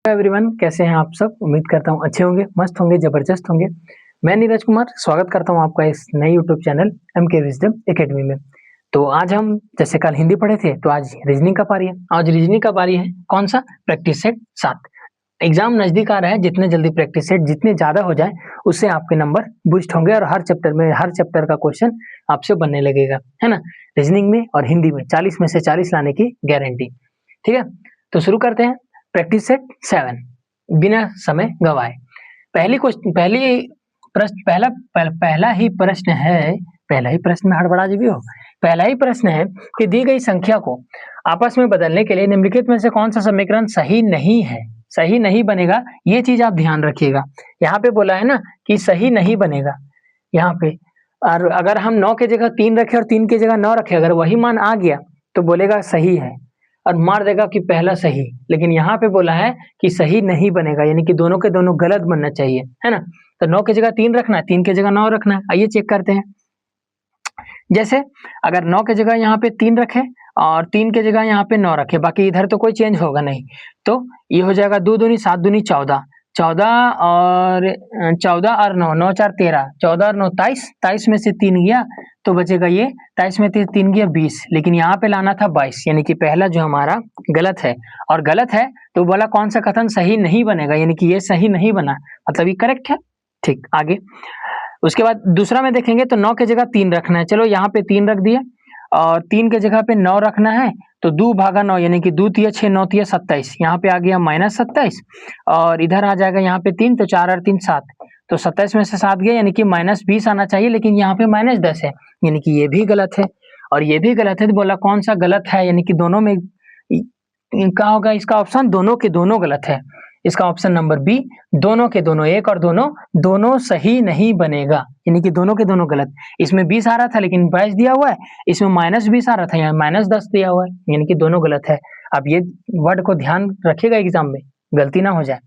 Everyone, कैसे हैं आप सब? उम्मीद करता हूँ अच्छे होंगे, मस्त होंगे, जबरदस्त होंगे। मैं नीरज कुमार स्वागत करता हूँ आपका इस नए YouTube channel MK wisdom academy में। तो आज हम जैसे कल हिंदी पढ़े थे, तो आज रीजनिंग का पारी है। आज रीजनिंग का पारी है कौन सा? Practice set 7। एग्जाम नजदीक आ रहा है, जितने जल्दी प्रैक्टिस सेट जितने ज्यादा हो जाए उससे आपके नंबर बूस्ट होंगे और हर चैप्टर का क्वेश्चन आपसे बनने लगेगा, है ना। रीजनिंग में और हिंदी में 40 में से 40 लाने की गारंटी। ठीक है, तो शुरू करते हैं। प्रैक्टिस सेट 7 बिना समय गवाए। पहली क्वेश्चन पहली प्रश्न पहला पह, पहला ही प्रश्न में हड़बड़ा जी भी हो। पहला ही प्रश्न है कि दी गई संख्या को आपस में बदलने के लिए निम्नलिखित में से कौन सा समीकरण सही नहीं है? सही नहीं बनेगा, ये चीज आप ध्यान रखिएगा। यहाँ पे बोला है ना कि सही नहीं बनेगा यहाँ पे। और अगर हम 9 की जगह 3 रखे और 3 की जगह 9 रखे, अगर वही मान आ गया तो बोलेगा सही है और मार देगा कि पहला सही। लेकिन यहाँ पे बोला है कि सही नहीं बनेगा, यानी कि दोनों के दोनों गलत बनना चाहिए, है ना। तो 9 की जगह 3 रखना है, 3 की जगह 9 रखना है। आइए चेक करते हैं। जैसे अगर 9 की जगह यहाँ पे 3 रखे और 3 की जगह यहाँ पे 9 रखे, बाकी इधर तो कोई चेंज होगा नहीं, तो ये हो जाएगा 2 दूनी 7 दूनी 14, 14 और 9, 9 4 13, 14 और 9 23, 23 में से 3 गया तो बचेगा ये, 23 में से 3 गया 20, लेकिन यहाँ पे लाना था 22, यानी कि पहला जो हमारा गलत है। और गलत है तो बोला कौन सा कथन सही नहीं बनेगा, यानी कि ये सही नहीं बना, मतलब ये करेक्ट है। ठीक, आगे उसके बाद दूसरा में देखेंगे तो 9 की जगह 3 रखना है। चलो यहाँ पे 3 रख दिया और 3 की जगह पे 9 रखना है, तो 2 भागा 9 यानी कि 2 तिया 6, 9 तिया 27, यहाँ पे आ गया -27 और इधर आ जाएगा यहाँ पे 3, तो 4 और 3 7, तो 27 में से 7 गया यानी कि -20 आना चाहिए, लेकिन यहाँ पे -10 है, यानी कि ये भी गलत है। और ये भी गलत है तो बोला कौन सा गलत है, यानी कि दोनों में क्या होगा? इसका ऑप्शन दोनों के दोनों गलत है। इसका ऑप्शन नंबर बी, दोनों के दोनों, एक और दोनों सही नहीं बनेगा, यानी कि दोनों के दोनों गलत। इसमें 20 आ रहा था लेकिन 22 दिया हुआ है, इसमें -20 आ रहा था, यहाँ -10 दिया हुआ है, यानी कि दोनों गलत है। अब ये वर्ड को ध्यान रखिएगा एग्जाम में, गलती ना हो जाए।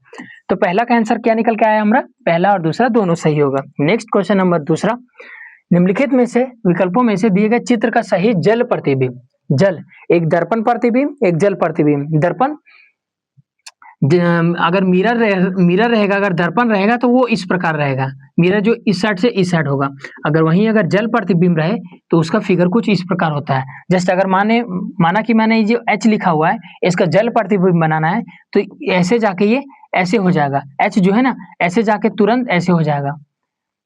तो पहला का आंसर क्या निकल के आया हमारा? पहला और दूसरा दोनों सही होगा। नेक्स्ट क्वेश्चन नंबर दूसरा, निम्नलिखित में से विकल्पों में से दिए गए चित्र का सही जल प्रतिबिंब। जल, एक दर्पण प्रतिबिंब, एक जल प्रतिबिंब। दर्पण अगर मिरर रहेगा, अगर दर्पण रहेगा तो वो इस प्रकार रहेगा, मिरर जो इस साइड से इस साइड होगा। अगर वहीं अगर जल प्रतिबिंब रहे तो उसका फिगर कुछ इस प्रकार होता है। जस्ट अगर माना कि मैंने ये जो H लिखा हुआ है, इसका जल प्रतिबिंब बनाना है, तो ऐसे जाके ये ऐसे हो जाएगा। H जो है ना, ऐसे जाके तुरंत ऐसे हो जाएगा,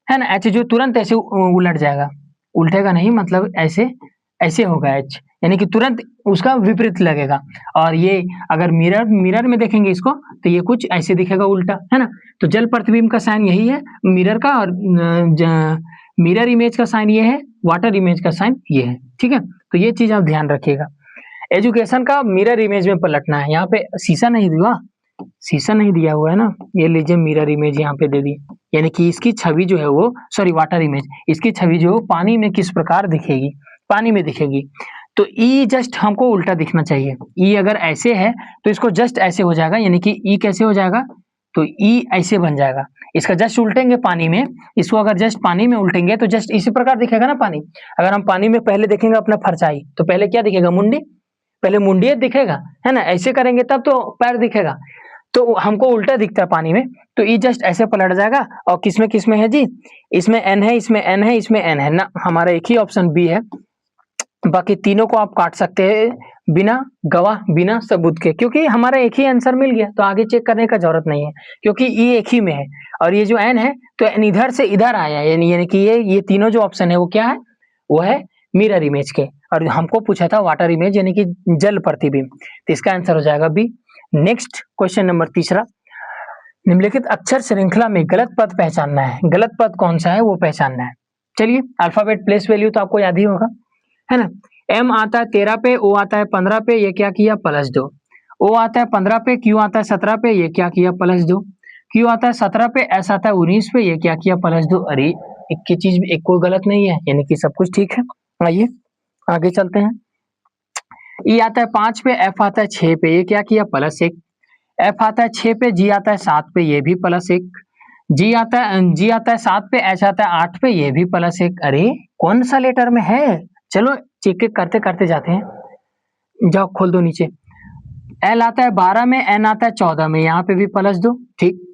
है ना। H जो तुरंत ऐसे उलट जाएगा, उल्टेगा नहीं, मतलब ऐसे ऐसे होगा H, यानी कि तुरंत उसका विपरीत लगेगा। और ये अगर मिरर में देखेंगे इसको तो ये कुछ ऐसे दिखेगा उल्टा, है ना। तो जल प्रतिबिंब का साइन यही है मिरर का, और मिरर इमेज का साइन ये है, वाटर इमेज का साइन ये है। ठीक है, तो ये चीज आप ध्यान रखिएगा। एजुकेशन का मिरर इमेज में पलटना है। यहाँ पे शीशा नहीं दिया हुआ है ना, ये लीजिए मिरर इमेज यहाँ पे दे दी, यानी कि इसकी छवि जो है वो, सॉरी वाटर इमेज, इसकी छवि जो पानी में किस प्रकार दिखेगी, पानी में दिखेगी। तो ई जस्ट हमको उल्टा दिखना चाहिए। ई अगर ऐसे है तो इसको जस्ट ऐसे हो जाएगा, यानी कि ई कैसे हो जाएगा, तो ई ऐसे बन जाएगा। इसका जस्ट उल्टेंगे पानी में, इसको अगर जस्ट पानी में उल्टेंगे तो जस्ट इसी प्रकार दिखेगा ना पानी। अगर हम पानी में पहले देखेंगे अपना फरचाई, तो पहले क्या दिखेगा? मुंडी, पहले मुंडियत दिखेगा, है ना। ऐसे करेंगे तब तो पैर दिखेगा, तो हमको उल्टा दिखता है पानी में, तो ई जस्ट ऐसे पलट जाएगा। और किसमें है जी? इसमें एन है, इसमें एन है, इसमें एन है ना, हमारा एक ही ऑप्शन बी है। बाकी तीनों को आप काट सकते हैं बिना गवाह, बिना सबूत के, क्योंकि हमारा एक ही आंसर मिल गया, तो आगे चेक करने का जरूरत नहीं है, क्योंकि ई एक ही में है। और ये जो एन है तो एन इधर से इधर आया है, यानी कि ये तीनों जो ऑप्शन है वो क्या है? वो है मिरर इमेज के। और हमको पूछा था वाटर इमेज, यानी कि जल प्रतिबिंब, तो इसका आंसर हो जाएगा बी। नेक्स्ट क्वेश्चन नंबर तीसरा, निम्नलिखित अक्षर श्रृंखला में गलत पद पहचानना है। गलत पद कौन सा है वो पहचानना है। चलिए, अल्फाबेट प्लेस वैल्यू तो आपको याद ही होगा, है ना। एम आता है 13 पे, ओ आता है 15 पे, ये क्या किया? +2। ओ आता है 15 पे, क्यू आता है 17 पे, ये क्या किया? +2। क्यू आता है 17 पे, एस आता है 19 पे, ये क्या किया? +2। अरे एक की चीज एक कोई गलत नहीं है, यानी कि सब कुछ ठीक है। आइए आगे चलते हैं। ई आता है 5 पे, एफ आता है 6 पे, ये क्या किया? +1। एफ आता है 6 पे, जी आता है 7 पे, ये भी +1। जी आता है 7 पे, एच आता है 8 पे, ये भी +1। अरे कौन सा लेटर में है? चलो चेक करते करते जाते हैं। जाओ खोल दो नीचे। L आता है 12 में, N आता है 14 में, यहाँ पे भी प्लस दो, ठीक।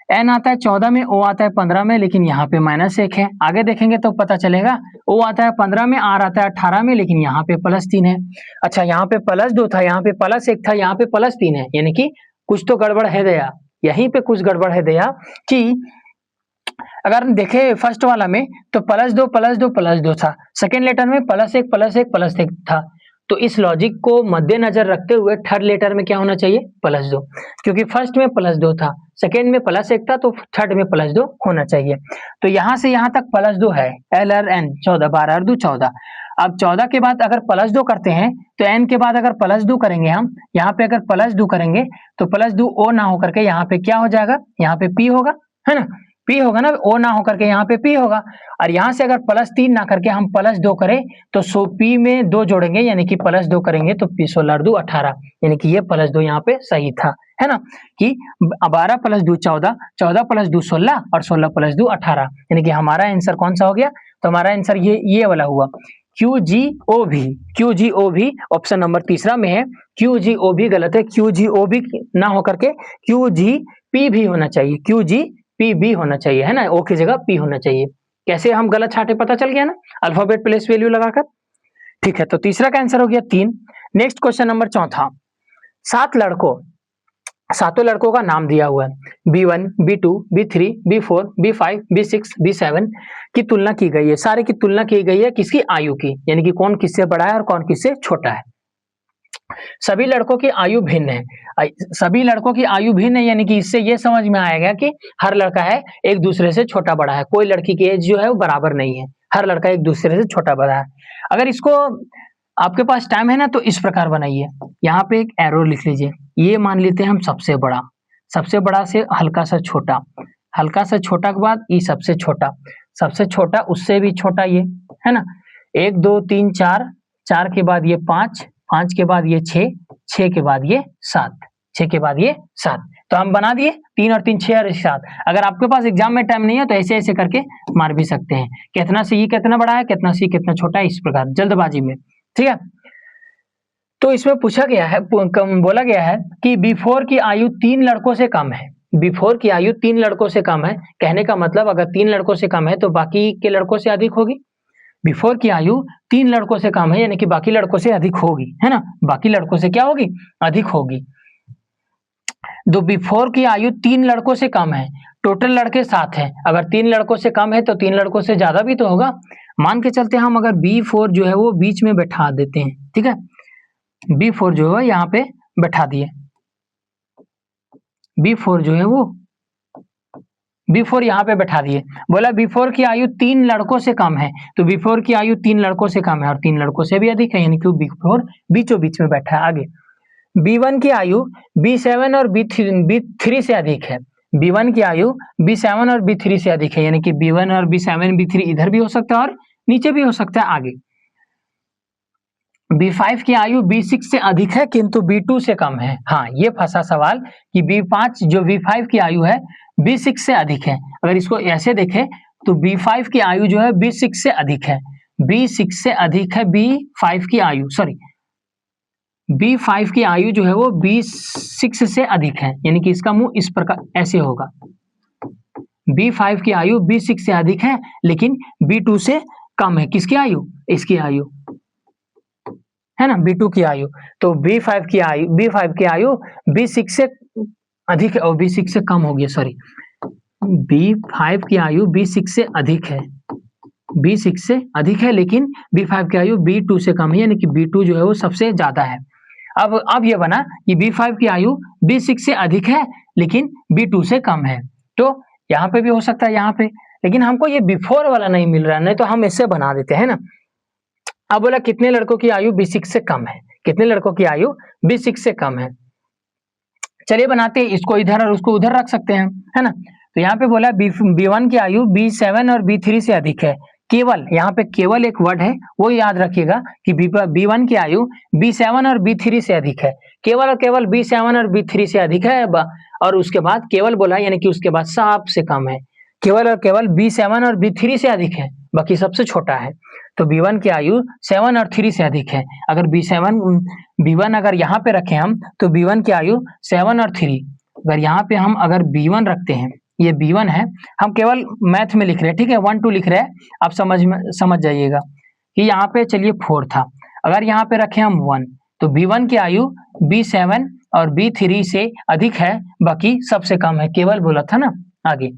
N आता है 14 में, O आता है 15 में, लेकिन यहाँ पे -1 है। आगे देखेंगे तो पता चलेगा, O आता है 15 में, R आता है 18 में, लेकिन यहाँ पे +3 है। अच्छा, यहाँ पे +2 था, यहाँ पे +1 था, यहाँ पे +3 है, यानी कि कुछ तो गड़बड़ है दया। यहीं पे कुछ गड़बड़ है दया कि अगर देखें फर्स्ट वाला में तो +2 था, सेकेंड लेटर में +1 था। तो इस लॉजिक को मद्देनजर रखते हुए थर्ड लेटर में क्या होना चाहिए, +2, क्योंकि फर्स्ट में +2 था, सेकेंड में +1 था, तो थर्ड में +2 होना चाहिए। तो यहाँ से यहाँ तक +2 है, L और N 14, 12 और 2 14। अब 14 के बाद अगर +2 करते हैं तो N के बाद अगर +2 करेंगे हम, यहाँ पे अगर +2 करेंगे तो +2 O ना होकर के यहाँ पे क्या हो जाएगा, यहाँ पे P होगा, है ना, P होगा ना, O ना होकर के यहाँ पे P होगा। और यहाँ से अगर +3 ना करके हम +2 करें तो P में 2 जोड़ेंगे, यानी कि +2 करेंगे तो P 16 और 2 18, यानी कि ये +2 यहाँ पे सही था, है ना, कि 12 + 2 14, 14 + 2 16 और 16 + 2 18, यानी कि हमारा आंसर कौन सा हो गया, तो हमारा आंसर ये वाला हुआ, QGOV ऑप्शन नंबर तीसरा में है। QGOV गलत है, QGOV ना होकर के QGP भी होना चाहिए, QGPB होना चाहिए, है ना, O की जगह P होना चाहिए। कैसे हम गलत छाटे, पता चल गया ना, अल्फाबेट प्लेस वैल्यू लगाकर। ठीक है, तो तीसरा का आंसर हो गया 3। नेक्स्ट क्वेश्चन नंबर चौथा, सातों लड़कों का नाम दिया हुआ है, B1, B2, B3, B4, B5, B6, B7 की तुलना की गई है। सारे की तुलना की गई है किसकी, आयु की, यानी कि कौन किससे बड़ा है और कौन किससे छोटा है। सभी लड़कों की आयु भिन्न है, सभी लड़कों की आयु भिन्न है, यानी कि इससे ये समझ में आएगा कि हर लड़का है एक दूसरे से छोटा बड़ा है, कोई लड़की की एज जो है वो बराबर नहीं है, हर लड़का एक दूसरे से छोटा बड़ा है। अगर इसको आपके पास टाइम है ना तो इस प्रकार बनाइए, यहाँ पे एक एरो लिख लीजिए, ये मान लेते हैं हम सबसे बड़ा से हल्का सा छोटा के बाद ये सबसे छोटा उससे भी छोटा, ये है ना, 1 2 3 4, 4 के बाद ये 5, 5 के बाद ये 6, 6 के बाद ये 7, 6 के बाद ये 7, तो हम बना दिए 3 और 3 6 और 7। अगर आपके पास एग्जाम में टाइम नहीं है तो ऐसे ऐसे करके मार भी सकते हैं, कितना से ये कितना बड़ा है, कितना से कितना छोटा है, इस प्रकार जल्दबाजी में, ठीक है। तो इसमें पूछा गया है, बोला गया है कि B4 की आयु 3 लड़कों से कम है, B4 की आयु 3 लड़कों से कम है, कहने का मतलब अगर 3 लड़कों से कम है तो बाकी के लड़कों से अधिक होगी। B4 की आयु 3 लड़कों से कम है, यानी कि बाकी लड़कों से अधिक होगी, है ना, बाकी लड़कों से क्या होगी, अधिक होगी। तो B4 की आयु 3 लड़कों से कम है, टोटल लड़के 7 हैं, अगर 3 लड़कों से कम है तो 3 लड़कों से ज्यादा भी तो होगा। मान के चलते हम अगर B4 जो है वो बीच में बैठा देते हैं, ठीक है, B4 जो है यहाँ पे बैठा दिए, B4 जो है वो B4 यहाँ पे बैठा दिए, बोला B4 की आयु 3 लड़कों से कम है, तो B4 की आयु 3 लड़कों से कम है और 3 लड़कों से भी अधिक है, यानी कि B4 बीचों बीच में बैठा है। आगे B1 की आयु B7 और B3 से अधिक है, B1 की आयु B7 और B3 से अधिक है, यानी कि B1 और B7 B3 इधर भी हो सकता है और नीचे भी हो सकता है। आगे B5 की आयु B6 से अधिक है किंतु B2 से कम है। हाँ, ये फंसा सवाल कि B5 जो B5 की आयु है B6 से अधिक है, अगर इसको ऐसे देखें तो B5 की आयु जो है B6 से अधिक है, B6 से अधिक है B5 की आयु, सॉरी B5 की आयु जो है वो B6 से अधिक है, यानी कि इसका मुंह इस प्रकार ऐसे होगा, B5 की आयु B6 से अधिक है लेकिन B2 से कम है, किसकी आयु, इसकी आयु, है ना, B2 की आयु। तो B5 की आयु B6 से अधिक है और B6 से कम हो गया, सॉरी, B5 की आयु B6 से अधिक है, B6 से अधिक है लेकिन B5 की आयु B2 से कम है, यानी कि B2 जो है वो सबसे ज्यादा है। अब ये बना कि B5 की आयु B6 से अधिक है लेकिन B2 से कम है, तो यहाँ पे भी हो सकता है यहाँ पे, लेकिन हमको ये B4 वाला नहीं मिल रहा है, नहीं तो हम इससे बना देते हैं ना। अब बोला कितने लड़कों की आयु B6 से कम है, कितने लड़कों की आयु B6 से कम है, चलिए बनाते हैं, इसको इधर और उसको उधर रख सकते हैं, है ना। तो यहाँ पे बोला B1 की आयु B7 और B3 से अधिक है, केवल यहाँ पे केवल एक वर्ड है वो याद रखिएगा कि B1 की आयु B7 और B3 से अधिक है, केवल और केवल B7 और B3 से अधिक है, और उसके बाद केवल बोला यानी कि उसके बाद सब से कम है, केवल और केवल B7 और B3 से अधिक है, बाकी सबसे छोटा है। तो B1 की आयु 7 और 3 से अधिक है। अगर B1 अगर यहाँ पे रखें हम, तो B1 की आयु 7 और 3, अगर यहाँ पे हम अगर B1 रखते हैं, ये B1 है, हम केवल मैथ में लिख रहे हैं, ठीक है, 1 2 लिख रहे हैं, आप समझ जाइएगा कि यहाँ पे चलिए 4 था। अगर यहाँ पे रखें हम 1, तो B1 की आयु B7 और B3 से अधिक है, बाकी सबसे कम है, केवल बोला था ना। आगे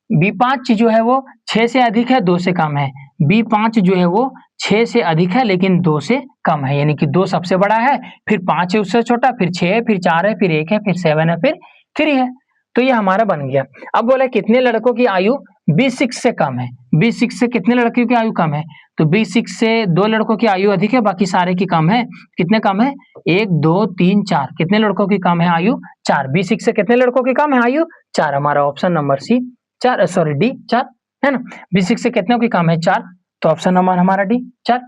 B5 जो है वो 6 से अधिक है, 2 से कम है। B5 जो है वो 6 से अधिक है लेकिन 2 से कम है, यानी कि 2 सबसे बड़ा है, फिर 5 है उससे छोटा, फिर 6 है, फिर 4 है, फिर 1 है, फिर 7 है, फिर 3 है। तो ये हमारा बन गया। अब बोला कितने लड़कों की आयु B6 से कम है। B6 से कितने लड़कियों की आयु कम है, तो B6 से 2 लड़कों की आयु अधिक है, बाकी सारे की कम है। कितने कम है, 1 2 3 4, कितने लड़कों की कम है आयु, 4। B6 से कितने लड़कों की कम है आयु, 4। हमारा option number C 4, sorry D 4 है ना। B6 से कितनों की कम है, 4, तो ऑप्शन नंबर हमारा डी 4।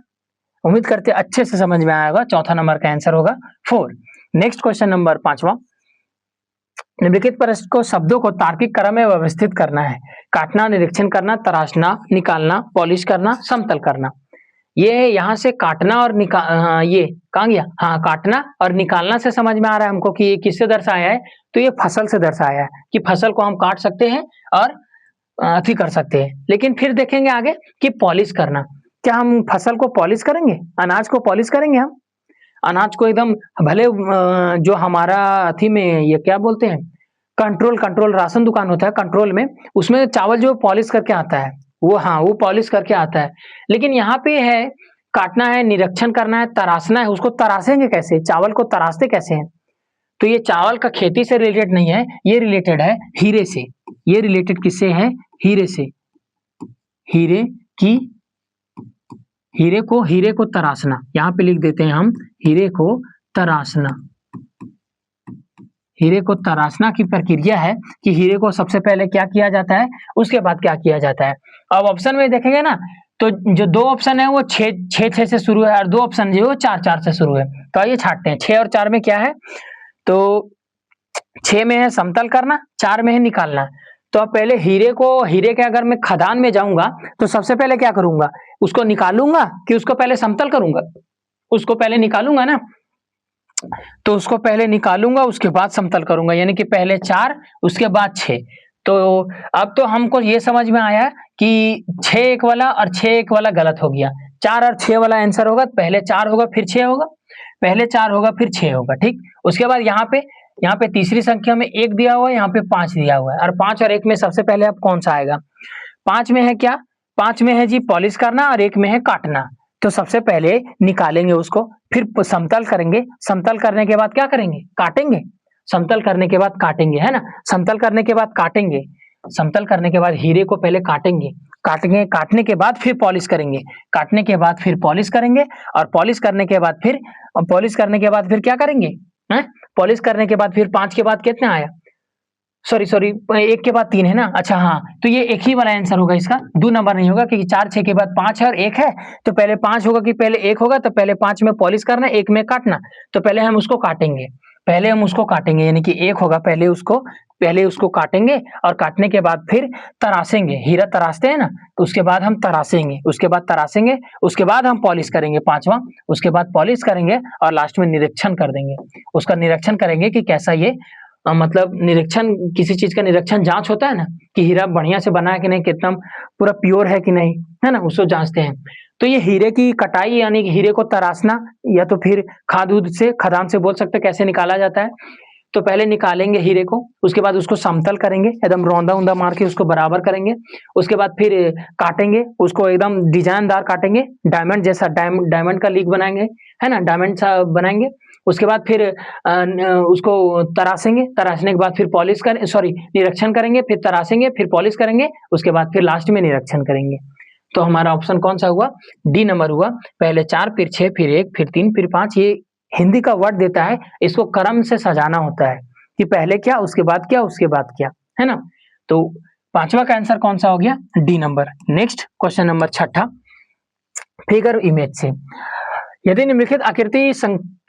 उम्मीद करते अच्छे से समझ में आया होगा। चौथा नंबर का आंसर होगा 4। नेक्स्ट क्वेश्चन नंबर 5वां, निम्नलिखित प्रश्न को शब्दों को तार्किक क्रम में व्यवस्थित करना है। काटना, निरीक्षण करना, तराशना, निकालना, पॉलिश करना, समतल करना। ये यहाँ से काटना और ये कहाँ गया, हाँ, काटना और निकालना से समझ में आ रहा है हमको कि ये किससे दर्शाया है, तो ये फसल से दर्शाया है कि फसल को हम काट सकते हैं और अथी कर सकते हैं। लेकिन फिर देखेंगे आगे कि पॉलिश करना, क्या हम फसल को पॉलिश करेंगे, अनाज को पॉलिश करेंगे हम, अनाज को एकदम भले जो हमारा अथी में ये क्या बोलते हैं, कंट्रोल राशन दुकान होता है, कंट्रोल में उसमें चावल जो पॉलिश करके आता है वो, हाँ, वो पॉलिश करके आता है। लेकिन यहाँ पे है काटना है, निरीक्षण करना है, तराशना है, उसको तराशेंगे कैसे, चावल को तराशते कैसे हैं, तो ये चावल का खेती से रिलेटेड नहीं है, ये रिलेटेड है हीरे से। ये रिलेटेड किससे है, हीरे से। हीरे को तराशना, यहाँ पे लिख देते हैं हम हीरे को तराशना। हीरे को तराशना की प्रक्रिया है कि हीरे को सबसे पहले क्या किया जाता है, उसके बाद क्या किया जाता है। अब ऑप्शन में देखेंगे ना, तो जो 2 ऑप्शन है वो 6 से शुरू है और 2 ऑप्शन जो है वो 4 से शुरू है। तो आइए छांटते हैं, 6 और 4 में क्या है, तो 6 में है समतल करना, 4 में है निकालना। तो अब पहले हीरे के अगर मैं खदान में जाऊंगा तो सबसे पहले क्या करूंगा, उसको निकालूंगा कि उसको पहले समतल करूंगा, उसको पहले निकालूंगा ना, तो उसको पहले निकालूंगा उसके बाद समतल करूंगा, यानी कि पहले 4 उसके बाद 6। तो अब तो हमको ये समझ में आया कि 6 एक वाला और 6 एक वाला गलत हो गया, 4 और 6 वाला आंसर होगा, पहले 4 होगा फिर 6 होगा, पहले 4 होगा फिर 6 होगा, ठीक। उसके बाद यहाँ पे तीसरी संख्या में 1 दिया हुआ है, यहाँ पे 5 दिया हुआ है, और 5 और 1 में सबसे पहले अब कौन सा आएगा, 5 में है क्या, 5 में है जी पॉलिश करना और 1 में है काटना। तो सबसे पहले निकालेंगे उसको, फिर समतल करेंगे, समतल करने के बाद क्या करेंगे, काटेंगे, समतल करने के बाद काटेंगे, है ना, समतल करने के बाद काटेंगे, समतल करने के बाद हीरे को पहले काटेंगे, काटने के बाद फिर पॉलिश करेंगे, काटने के बाद फिर पॉलिश करेंगे, और पॉलिश करने के बाद फिर क्या करेंगे, पॉलिश करने के बाद फिर 5 के बाद कितना आया, सॉरी 1 के बाद 3 है ना, अच्छा हाँ, तो ये एक ही वाला आंसर होगा इसका, 2 नंबर नहीं होगा, क्योंकि 4 6 के बाद 5 है और 1 है, तो पहले 5 होगा कि पहले 1 होगा, तो पहले 5 में पॉलिश करना, 1 में काटना, तो पहले हम उसको काटेंगे, यानी कि 1 होगा, पहले उसको काटेंगे, और काटने के बाद फिर तराशेंगे, हीरा तराशते हैं ना, तो उसके बाद हम तराशेंगे, उसके बाद हम पॉलिश करेंगे 5वां, उसके बाद पॉलिश करेंगे और लास्ट में निरीक्षण कर देंगे, उसका निरीक्षण करेंगे कि कैसा ये मतलब निरीक्षण, किसी चीज का निरीक्षण जांच होता है ना कि हीरा बढ़िया से बना है कि नहीं, कितना पूरा प्योर है कि नहीं, है ना, उसको जांचते हैं। तो ये हीरे की कटाई यानी कि हीरे को तराशना, या तो फिर खदान से बोल सकते कैसे निकाला जाता है। तो पहले निकालेंगे हीरे को, उसके बाद उसको समतल करेंगे, एकदम रौंदा मार के उसको बराबर करेंगे, उसके बाद फिर काटेंगे, उसको एकदम डिजाइनदार काटेंगे, डायमंड जैसा, डायमंड का लीक बनाएंगे, है ना, डायमंड सा बनाएंगे। उसके बाद फिर उसको तराशेंगे, तराशने के बाद फिर निरीक्षण करेंगे, फिर तराशेंगे, फिर पॉलिश करेंगे, उसके बाद फिर लास्ट में निरीक्षण करेंगे। तो हमारा ऑप्शन कौन सा हुआ, डी नंबर हुआ, पहले 4 फिर 6 फिर 1 फिर 3 फिर 5। ये हिंदी का वर्ड देता है, इसको क्रम से सजाना होता है कि पहले क्या, उसके बाद क्या, उसके बाद क्या, है ना। तो 5वां का आंसर कौन सा हो गया, D number. Next question number 6, figure image से, यदि निम्नलिखित आकृति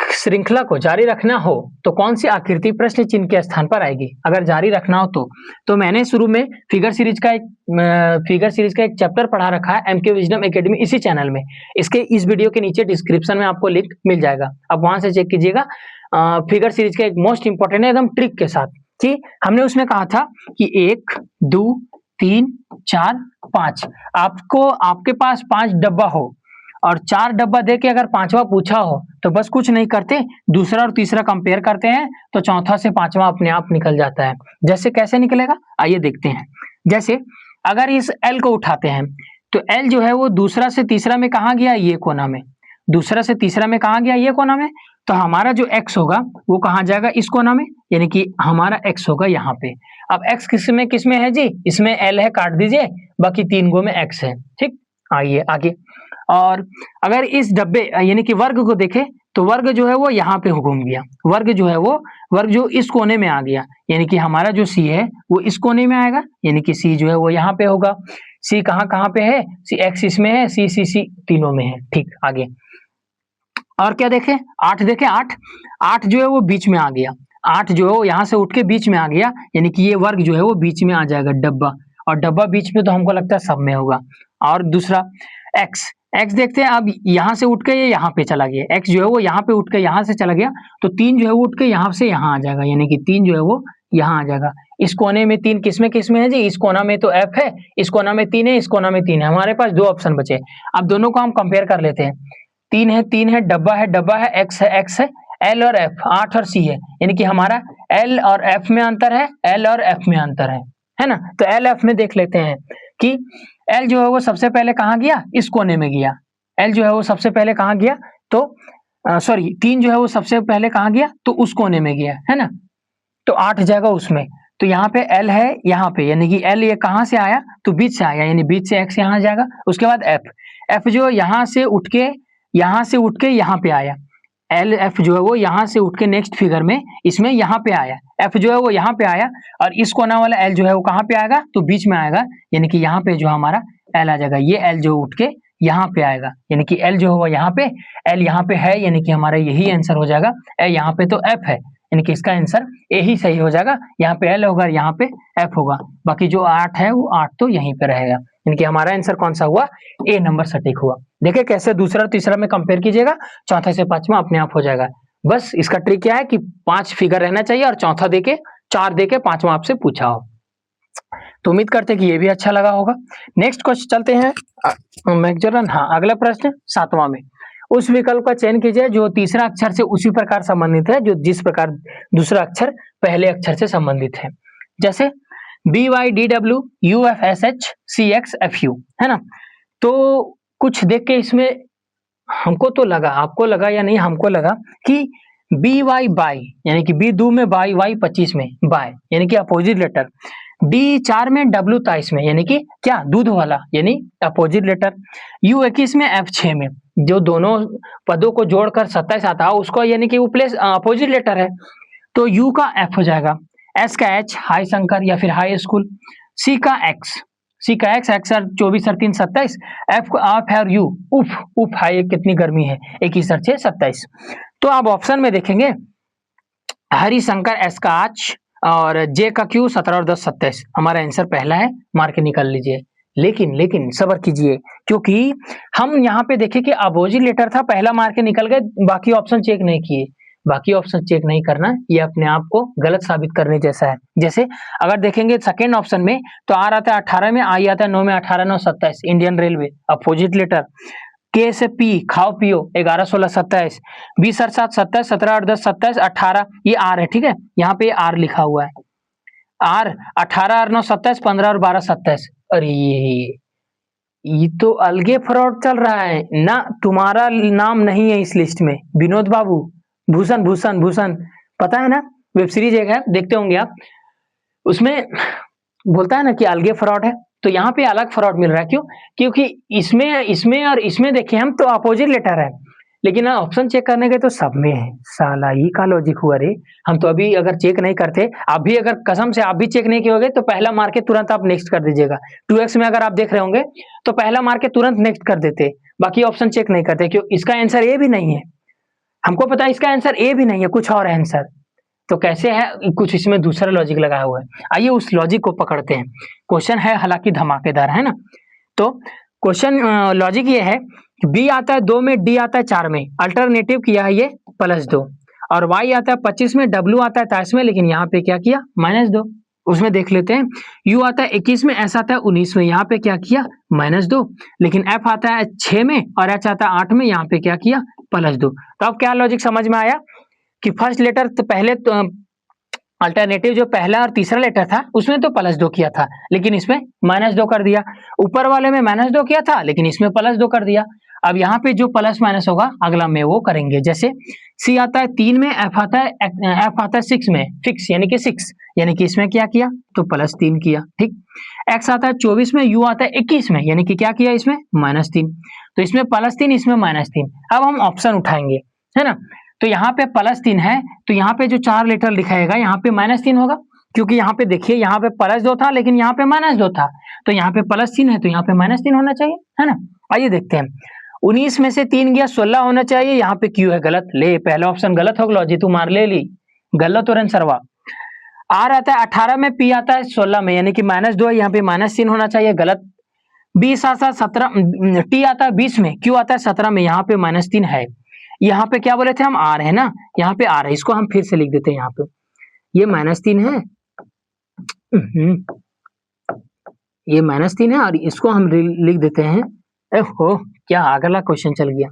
श्रृंखला को जारी रखना हो तो कौन सी आकृति प्रश्न चिन्ह के स्थान पर आएगी? अगर जारी रखना हो तो मैंने शुरू में फिगर सीरीज का एक चैप्टर पढ़ा रखा है एमके विजडम एकेडमी इसी चैनल में। इसके इस वीडियो के नीचे डिस्क्रिप्शन में आपको लिंक मिल जाएगा, आप वहां से चेक कीजिएगा। फिगर सीरीज का एक मोस्ट इंपॉर्टेंट है एकदम ट्रिक के साथ कि हमने उसमें कहा था कि 1 2 3 4 5 आपके पास 5 डब्बा हो और 4 डब्बा दे के अगर 5वां पूछा हो तो बस कुछ नहीं करते, दूसरा और तीसरा कंपेयर करते हैं तो चौथा से 5वां अपने आप निकल जाता है। जैसे कैसे निकलेगा आइए देखते हैं। जैसे अगर इस L को उठाते हैं तो L जो है वो दूसरा से तीसरा में कहाँ गया? ये कोना में। दूसरा से तीसरा में कहाँ गया? ये कोना में। तो हमारा जो x होगा वो कहाँ जाएगा? इस कोना में, यानी कि हमारा x होगा यहाँ पे। अब x किसमें है जी? इसमें L है, काट दीजिए, बाकी 3 गो में x है। ठीक, आइए आगे। और अगर इस डब्बे यानी कि वर्ग को देखें तो वर्ग जो है वो यहाँ पे घूम गया। वर्ग जो इस कोने में आ गया, यानी कि हमारा जो C है वो इस कोने में आएगा, यानी कि C जो है वो यहाँ पे होगा। C कहाँ पे है? C x इसमें है, C तीनों में है। ठीक, आगे और क्या देखें? 8 देखें। 8 जो है वो बीच में आ गया। 8 जो है वो यहाँ से उठ के बीच में आ गया, यानी कि ये वर्ग जो है वो बीच में आ जाएगा डब्बा, और डब्बा बीच में तो हमको लगता है सब में होगा। और दूसरा x देखते हैं। अब यहाँ से उठ के ये यहाँ पे चला गया, x जो है वो यहाँ पे उठ के यहाँ से चला गया, तो 3 जो है वो उठ के यहाँ से यहाँ आ जाएगा, यानी कि 3 जो है वो यहाँ आ जाएगा। इस कोने में 3 किसमें है जी? इस कोना में तो f है, इस कोना में 3 है, इस कोना में 3 है। हमारे पास 2 ऑप्शन बचे। अब दोनों को हम कंपेयर कर लेते हैं। 3 है, डब्बा है, x है, L और F, 8 और C है, यानी कि हमारा L और F में अंतर है, L और F में अंतर है ना? तो L F में देख लेते हैं कि L जो है वो सबसे पहले कहाँ गया? इस कोने में गया। L जो है वो सबसे पहले कहाँ गया? तो 3 जो है वो सबसे पहले कहाँ गया? तो उस कोने में गया, है ना? तो 8 जाएगा उसमें। तो यहाँ पे L है यहाँ पे, यानी कि L ये कहाँ से आया? तो बीच से आया, यानी बीच से x यहाँ जाएगा। उसके बाद F जो यहाँ से उठ के यहाँ पे आया। F जो है वो यहाँ से उठ के नेक्स्ट फिगर में इसमें यहाँ पे आया। F जो है वो यहाँ पे आया, और इस कोना वाला L जो है वो कहाँ पे आएगा? तो बीच में आएगा, यानी कि यहाँ पे जो हमारा L आ जाएगा। ये L जो उठ के यहाँ पे आएगा, यानी कि L जो है यहाँ पे, L यहाँ पे है, यानी कि हमारा यही आंसर हो जाएगा। यहाँ पे तो F है, यानी कि इसका आंसर ए ही सही हो जाएगा। यहाँ पे L होगा, यहाँ पे F होगा, बाकी जो 8 है वो 8 तो यहीं पे रहेगा, यानी कि हमारा आंसर कौन सा हुआ? ए नंबर सटीक हुआ। देखिए कैसे दूसरा और तीसरा में कंपेयर कीजिएगा, चौथा से 5वां अपने आप हो जाएगा। बस इसका ट्रिक क्या है कि 5 फिगर रहना चाहिए और चौथा देके 4 देके 5वां आपसे पूछा हो। तो उम्मीद करते हैं कि ये भी अच्छा लगा होगा। नेक्स्ट क्वेश्चन चलते हैं हाँ, अगला प्रश्न 7वां में। उस विकल्प का चयन कीजिए जो तीसरा अक्षर से उसी प्रकार संबंधित है जो जिस प्रकार दूसरा अक्षर पहले अक्षर से संबंधित है। जैसे BYDWUFSHCXFU, है ना? तो कुछ देख के इसमें हमको तो लगा, आपको लगा या नहीं, हमको लगा कि BY बाई, यानी कि B 2 में बाई, Y 25 में बाय, यानी कि अपोजिट लेटर। D 4 में W 23 में, यानी कि क्या? दूध वाला, यानी अपोजिट लेटर। U 21 में F 6 में, जो दोनों पदों को जोड़कर 27 आता है उसको, यानी कि वो प्लेस अपोजिट लेटर है, तो U का F हो जाएगा। S का H हाई शंकर या फिर हाई स्कूल। C का X, X 24 और 3 27। F को आप है और U उफ हाई, कितनी गर्मी है, 21 और 6 27। तो आप ऑप्शन में देखेंगे हरि शंकर S का H और J का Q 17 और 10 27। हमारा आंसर पहला है, मार के निकाल लीजिए। लेकिन सब्र कीजिए, क्योंकि हम यहाँ पे देखें कि अपोजिट लेटर था, पहला मार के निकल गए, बाकी ऑप्शन चेक नहीं किए। बाकी ऑप्शन चेक नहीं करना, ये अपने आप को गलत साबित करने जैसा है। जैसे अगर देखेंगे सेकेंड ऑप्शन में तो R आता है 18 में, I आता है 9 में, 18 9 27, Indian railway opposite letter. K से P खाओ पियो 11 16 27, 20 और 7 27, 17 और 10 27, 18 ये R है, ठीक है, यहाँ पे R लिखा हुआ है। R 18 और 9 27, 15 और 12 27। अरे ये तो अलगे फ्रॉड चल रहा है ना, तुम्हारा नाम नहीं है इस लिस्ट में। विनोद बाबू, भूषण पता है ना, वेब सीरीज एक है, देखते होंगे आप, उसमें बोलता है ना कि अलगे फ्रॉड है, तो यहाँ पे अलग फ्रॉड मिल रहा है। क्यों? क्योंकि इसमें और इसमें देखें हम तो अपोजिट लेटर है, लेकिन ऑप्शन चेक करने गए तो सब में है। साला ये का लॉजिक हुआ रे। हम तो अभी अगर चेक नहीं करते, आप भी अगर कसम से आप भी चेक नहीं किए होगे तो पहला मार के तुरंत आप नेक्स्ट कर दीजिएगा। 2x में अगर आप देख रहे होंगे तो पहला मार के तुरंत नेक्स्ट कर देते, बाकी ऑप्शन चेक नहीं करते। क्यों? इसका आंसर ये भी नहीं है। हमको पता है इसका आंसर ए भी नहीं है, कुछ और है आंसर। तो कैसे है, कुछ इसमें दूसरा लॉजिक लगा हुआ है। आइए उस लॉजिक को पकड़ते हैं। क्वेश्चन है हालांकि धमाकेदार, है ना। तो क्वेश्चन लॉजिक ये है कि बी आता है 2 में, डी आता है 4 में, अल्टरनेटिव किया है ये +2, और वाई आता है 25 में, डब्ल्यू आता है 23 में, लेकिन यहाँ पे क्या किया -2। उसमें देख लेते हैं, यू आता है 21 में, एस आता है 19 में, यहाँ पे क्या किया -2, लेकिन एफ आता है 6 में और एच आता है 8 में, यहाँ पे क्या किया +2। तो अब क्या लॉजिक समझ में आया कि फर्स्ट लेटर तो पहले तो अल्टरनेटिव जो पहला और तीसरा लेटर था उसमें तो +2 किया था, लेकिन इसमें -2 कर दिया। ऊपर वाले में -2 किया था, लेकिन इसमें +2 कर दिया। अब यहाँ पे जो प्लस माइनस होगा अगला में वो करेंगे। जैसे सी आता है 3 में, एफ आता है 6 में, फिक्स यानी कि 6, यानी कि इसमें क्या किया तो +3 किया। ठीक, एक्स आता है 24 में, यू आता है 21 में, यानी कि क्या किया इसमें -3। तो इसमें +3, इसमें -3। अब हम ऑप्शन उठाएंगे, है ना। तो यहाँ पे +3 है, तो यहाँ पे जो 4 लेटर लिखाएगा यहाँ पे -3 होगा, क्योंकि यहाँ पे देखिए यहाँ पे +2 था लेकिन यहाँ पे -2 था, तो यहाँ पे +3 है तो यहाँ पे -3 होना चाहिए, है ना। आइए देखते हैं, 19 में से 3 गया 16 होना चाहिए, यहाँ पे क्यों है गलत, ले पहला ऑप्शन गलत हो गया जी, तू मार ले ली गलत और सरवा। आर आता है 18 में, पी आता है 16 में, यानी कि -2 है, यहाँ पे -3 होना चाहिए, गलत। 20 आता है 17, टी आता है 20 में, क्यू आता है 17 में, यहाँ पे -3 है। यहाँ पे क्या बोले थे हम, आर है ना, यहाँ पे आर है, इसको हम फिर से लिख देते हैं। यहाँ पे ये -3 है, ये -3 है और इसको हम लिख देते हैं, ओहो क्या अगला क्वेश्चन चल गया,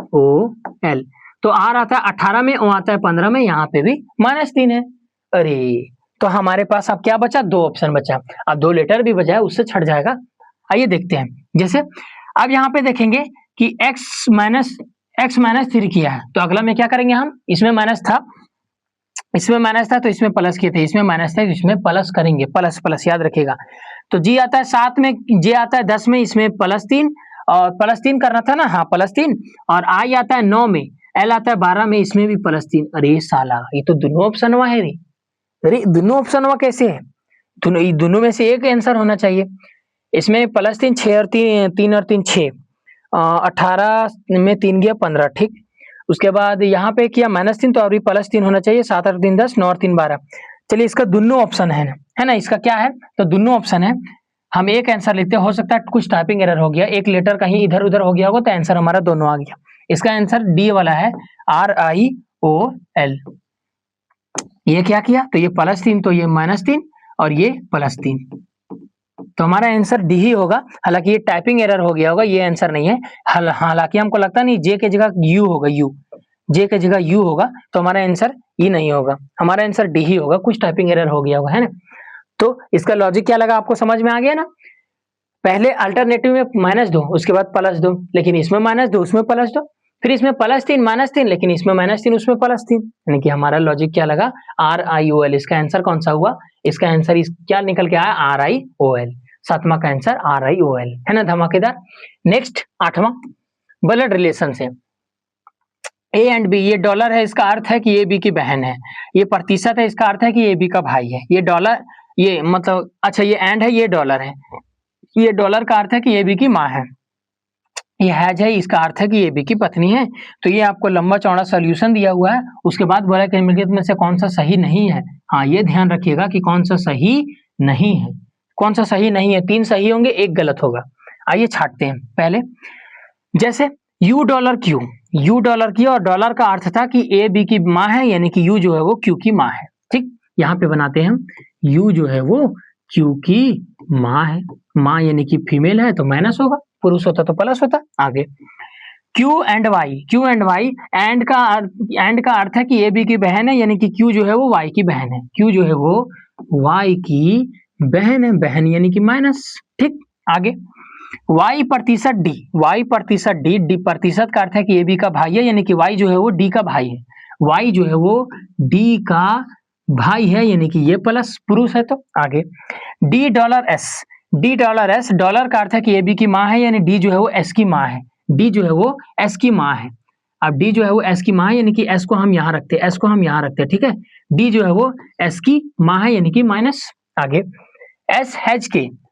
RIOL। तो आर आता है 18 में, ओ आता है 15 में, यहाँ पे भी -3 है। अरे तो हमारे पास अब क्या बचा, 2 ऑप्शन बचा, अब 2 लेटर भी बचा है, उससे छट जाएगा। आइए देखते हैं, जैसे अब यहाँ पे देखेंगे कि x -3 किया है, तो अगला में क्या करेंगे हम, इसमें माइनस था, इसमें माइनस था तो इसमें प्लस किए थे, इसमें माइनस था तो इसमें प्लस करेंगे, प्लस प्लस याद रखिएगा। तो जी आता है 7 में, जे आता है 10 में, इसमें +3 और +3 करना था ना, हाँ +3, और आई आता है 9 में, एल आता है 12 में, इसमें भी +3। अरे साला ये तो दोनों ऑप्शन हुआ है रे, अरे दोनों ऑप्शन हुआ कैसे है, दोनों में से एक आंसर होना चाहिए। इसमें +3 6 और 3 और 3 6, 18 में 3 गया 15, ठीक। उसके बाद यहाँ पे किया -3 तो अभी +3 होना चाहिए, 7 और 3 10, 9 और 3 12। चलिए इसका दोनों ऑप्शन है ना, इसका क्या है तो दोनों ऑप्शन है, हम एक आंसर लिखते हैं, हो सकता है कुछ टाइपिंग एरर हो गया, एक लेटर कहीं इधर उधर हो गया होगा तो आंसर हमारा दोनों आ गया। इसका आंसर डी वाला है, RIOL। ये क्या किया तो ये +3 तो ये -3 और ये +3, तो हमारा आंसर डी ही होगा। हालांकि ये टाइपिंग एरर हो गया होगा, ये आंसर नहीं है। हालांकि हमको लगता नहीं जे के जगह यू होगा, जे के जगह यू होगा, तो हमारा आंसर ये नहीं होगा, हमारा आंसर डी ही होगा, कुछ टाइपिंग एरर हो गया होगा, है ना। तो इसका लॉजिक क्या लगा आपको, समझ में आ गया ना। पहले अल्टरनेटिव में -2, उसके बाद +2, लेकिन इसमें -2 उसमें +2, फिर इसमें +3 -3, लेकिन इसमें -3 उसमें +3, यानी कि हमारा लॉजिक क्या लगा, RIOL। इसका आंसर कौन सा हुआ, इसका आंसर क्या निकल के आया, RIOL। 7वां का आंसर RIOL, है ना, धमाकेदार। नेक्स्ट 8वां, ब्लड रिलेशन से A एंड B, ये डॉलर है, इसका अर्थ है कि ये बी की बहन है, ये प्रतिशत है, इसका अर्थ है कि ये बी का भाई है, ये डॉलर, ये मतलब अच्छा ये एंड है, ये डॉलर है, ये डॉलर का अर्थ है कि ये बी की माँ है, ये हैज है, इसका अर्थ है कि ये बी की पत्नी है। तो ये आपको लंबा चौड़ा सोल्यूशन दिया हुआ है, उसके बाद बोला कि निम्नलिखित में से कौन सा सही नहीं है। हाँ ये ध्यान रखिएगा कि कौन सा सही नहीं है, कौन सा सही नहीं है, 3 सही होंगे 1 गलत होगा। आइए छाटते हैं पहले, जैसे U dollar Q, U dollar Q, और डॉलर का अर्थ था कि ए बी की माँ है, यानी कि U जो है वो Q की माँ है, ठीक। यहाँ पे बनाते हैं हम, U जो है वो Q की माँ है, माँ यानी कि फीमेल है तो माइनस होगा, पुरुष होता तो प्लस होता। आगे Q एंड Y, एंड का अर्थ है कि ए बी की बहन है, यानी कि Q जो है वो Y की बहन है, Q जो है वो Y की बहन है, बहन यानी कि माइनस, ठीक। आगे Y प्रतिशत D, D प्रतिशत का अर्थ है कि ए बी का भाई है, यानी कि Y जो है वो D का भाई है, Y जो है वो D का भाई है, यानी कि ये प्लस पुरुष है। तो आगे D डॉलर S, डॉलर का अर्थ है कि ए बी की माँ है, यानी D जो है वो S की माँ है, D जो है वो S की माँ है। अब D जो है वो S की माँ है, यानी कि S को हम यहाँ रखते हैं, ठीक है। D जो है वो S की माँ है, यानी कि माइनस। आगे S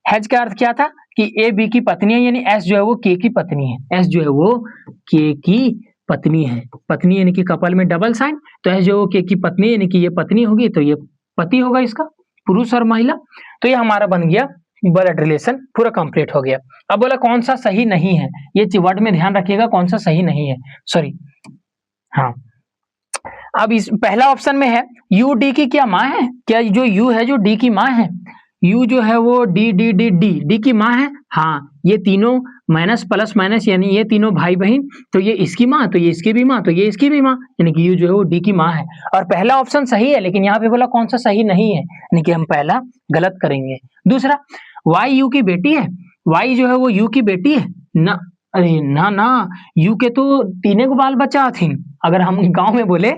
हैज का अर्थ क्या था कि ए बी की पत्नी है, यानी एस जो है वो के की पत्नी है, एस जो है वो के की पत्नी है, पत्नी यानी कि कपल में डबल साइन, तो एस जो है वो के की पत्नी यानी कि ये पत्नी होगी, तो ये पति होगा इसका, पुरुष और महिला। तो ये हमारा बन गया ब्लड रिलेशन, पूरा कंप्लीट हो गया। अब बोला कौन सा सही नहीं है, ये वर्ड में ध्यान रखिएगा कौन सा सही नहीं है, सॉरी हाँ। अब इस पहला ऑप्शन में है यू डी की क्या माँ है, क्या जो यू है जो डी की माँ है, यू जो है वो D D D D D की माँ है, हाँ ये तीनों माइनस प्लस माइनस यानी ये तीनों भाई बहन, तो ये इसकी माँ, तो ये इसकी भी माँ, तो ये इसकी भी माँ, यानी कि यू जो है वो डी की माँ है। और पहला ऑप्शन सही है, लेकिन यहाँ पे बोला कौन सा सही नहीं है, यानी कि हम पहला गलत करेंगे। दूसरा वाई यू की बेटी है, वाई जो है वो यू की बेटी है ना, अरे ना ना, यू के तो तीने को बाल बच्चा थी, अगर हम गांव में बोले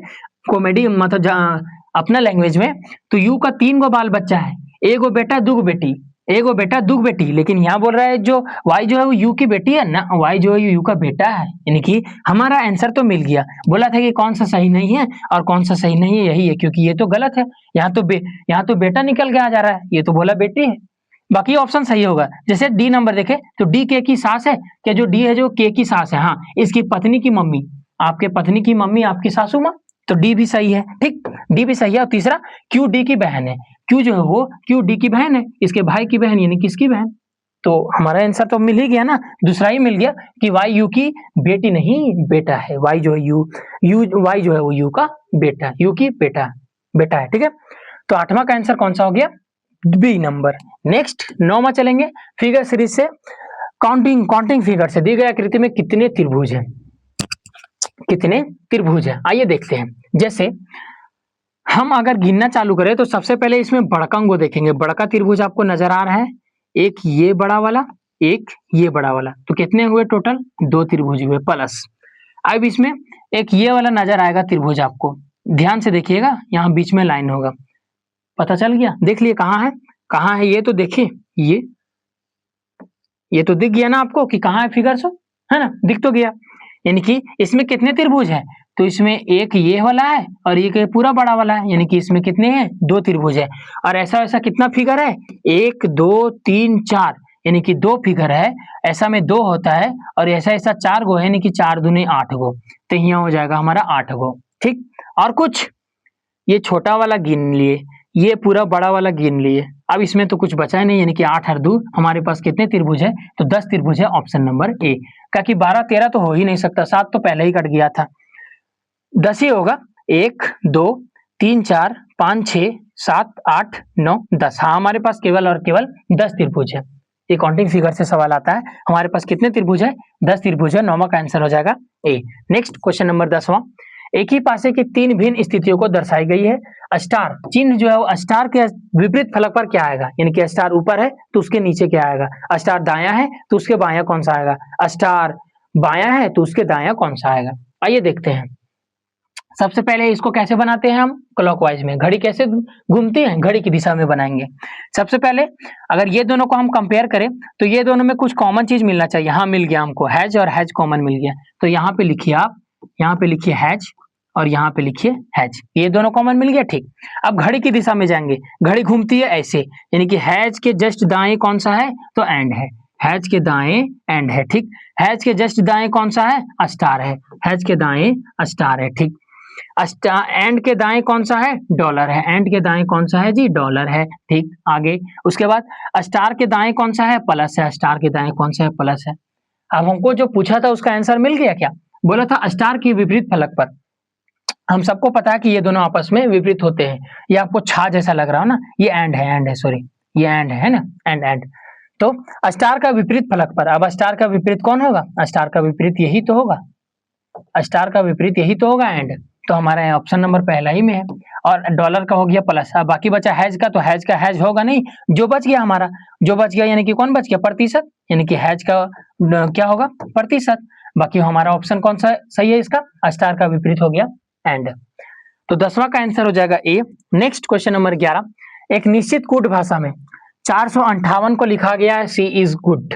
कॉमेडी मतलब अपना लैंग्वेज में, तो यू का 3 गो बाल बच्चा है, एगो बेटा दूगो बेटी, एगो बेटा दूगो बेटी, लेकिन यहाँ बोल रहा है जो वाई जो है वो यू की बेटी है ना, वाई जो है यू का बेटा है, यानी कि हमारा आंसर तो मिल गया। बोला था कि कौन सा सही नहीं है और कौन सा सही नहीं है, यही है, क्योंकि ये तो गलत है, यहाँ तो बेटा निकल के आ जा रहा है, ये तो बोला बेटी है, बाकी ऑप्शन सही होगा। जैसे डी नंबर देखे तो डी के की सास है, क्या जो डी है जो के की सास है, हाँ इसकी पत्नी की मम्मी, आपके पत्नी की मम्मी आपकी सासू माँ, तो डी भी सही है, ठीक डी भी सही है। और तीसरा क्यू डी की बहन है, क्यू जो है वो क्यू डी की बहन है, इसके भाई की बहन यानी किसकी बहन, तो हमारा आंसर तो मिल ही गया ना, दूसरा ही मिल गया कि वाई यू की बेटी नहीं बेटा है, वाई जो है यू वाई जो है वो यू का बेटा, यू की बेटा है, ठीक है। तो 8वां का आंसर कौन सा हो गया, बी नंबर। नेक्स्ट 9वां चलेंगे, फिगर सीरीज से काउंटिंग फिगर से दी गई आकृति में कितने त्रिभुज हैं, कितने त्रिभुज हैं, आइए देखते हैं। जैसे हम अगर गिनना चालू करें तो सबसे पहले इसमें बड़का को देखेंगे, बड़का त्रिभुज आपको नजर आ रहा है, एक ये बड़ा वाला, एक ये बड़ा वाला, तो कितने हुए टोटल, 2 त्रिभुज हुए प्लस। अब इसमें एक ये वाला नजर आएगा त्रिभुज, आपको ध्यान से देखिएगा, यहाँ बीच में लाइन होगा, पता चल गया, देख लिए कहाँ है ये तो देखिए, ये तो दिख गया ना आपको कि कहाँ है फिगर से, है ना, दिख तो गया। यानी कि इसमें कितने त्रिभुज है, तो इसमें एक ये वाला है और एक पूरा बड़ा वाला है, यानी कि इसमें कितने हैं, 2 त्रिभुज है। और ऐसा ऐसा कितना फिगर है, 1 2 3 4, यानी कि 2 फिगर है, ऐसा में 2 होता है, और ऐसा ऐसा 4 गो है, यानी कि 4 दूनी 8 गो, तो यहाँ हो जाएगा हमारा 8 गो, ठीक। और कुछ ये छोटा वाला गिन लिए, ये पूरा बड़ा वाला गिन लिए, अब इसमें तो कुछ बचा ही नहीं, यानी कि 8 और 2 हमारे पास कितने त्रिभुज है, तो 10 त्रिभुज है, ऑप्शन नंबर ए। का कि 12 13 तो हो ही नहीं सकता, 7 तो पहले ही कट गया था, 10 ही होगा, 1 2 3 4 5 6 7 8 9 10, हाँ हमारे पास केवल और केवल 10 त्रिभुज है। ये काउंटिंग फिगर से सवाल आता है, हमारे पास कितने त्रिभुज है, 10 त्रिभुज है, 9वां का आंसर हो जाएगा ए। नेक्स्ट क्वेश्चन नंबर 10वां, एक ही पासे की 3 भिन्न स्थितियों को दर्शाई गई है, स्टार चिन्ह जो है वो स्टार के विपरीत फलक पर क्या आएगा, यानी कि स्टार ऊपर है तो उसके नीचे क्या आएगा, स्टार दायां है तो उसके बायां कौन सा आएगा, स्टार बायां है तो उसके दायां कौन सा आएगा। आइए देखते हैं, सबसे पहले इसको कैसे बनाते हैं हम, क्लॉकवाइज में, घड़ी कैसे घूमती है, घड़ी की दिशा में बनाएंगे। सबसे पहले अगर ये दोनों को हम कंपेयर करें तो ये दोनों में कुछ कॉमन चीज मिलना चाहिए, हाँ मिल गया हमको, हैज और हैज कॉमन मिल गया, तो यहाँ पे लिखिए आप, यहाँ पे लिखिए हैज और यहाँ पे लिखिए हैज, ये दोनों कॉमन मिल गया, ठीक। अब घड़ी की दिशा में जाएंगे, घड़ी घूमती है ऐसे, यानी कि हैज के जस्ट दाएं कौन सा है, तो एंड है, हैज के दाएं एंड है, ठीक। हैज के जस्ट दाएं कौन सा है, स्टार है, हैज के दाएं स्टार है, ठीक। एंड के दाएं कौन सा है, डॉलर है, एंड के दाएं कौन सा है जी, डॉलर है, ठीक। आगे उसके बाद स्टार के दाएं कौन सा है, प्लस है, स्टार के दाएं कौन सा है, प्लस है। अब हमको जो पूछा था उसका आंसर मिल गया क्या, बोला था स्टार की विपरीत फलक पर, हम सबको पता है कि ये दोनों आपस में विपरीत होते हैं, ये आपको छा जैसा लग रहा हो ना, ये एंड है सॉरी, ये एंड है ना, एंड तो स्टार का विपरीत फलक पर, अब स्टार का विपरीत कौन होगा, स्टार का विपरीत यही तो होगा, स्टार का विपरीत यही तो होगा एंड, तो हमारा ऑप्शन नंबर पहला ही में है। और डॉलर का हो गया प्लस, अब बाकी बचा हैज का, तो हैज का हैज होगा नहीं, जो बच गया हमारा, जो बच गया यानी कि कौन बच गया, प्रतिशत, यानी कि हैज का क्या होगा, प्रतिशत। बाकी हमारा ऑप्शन कौन सा सही है इसका, स्टार का विपरीत हो गया एंड, तो 10वां का आंसर हो जाएगा ए। नेक्स्ट क्वेश्चन नंबर 11, एक निश्चित कूट भाषा में 458 को लिखा गया है सी इज गुड,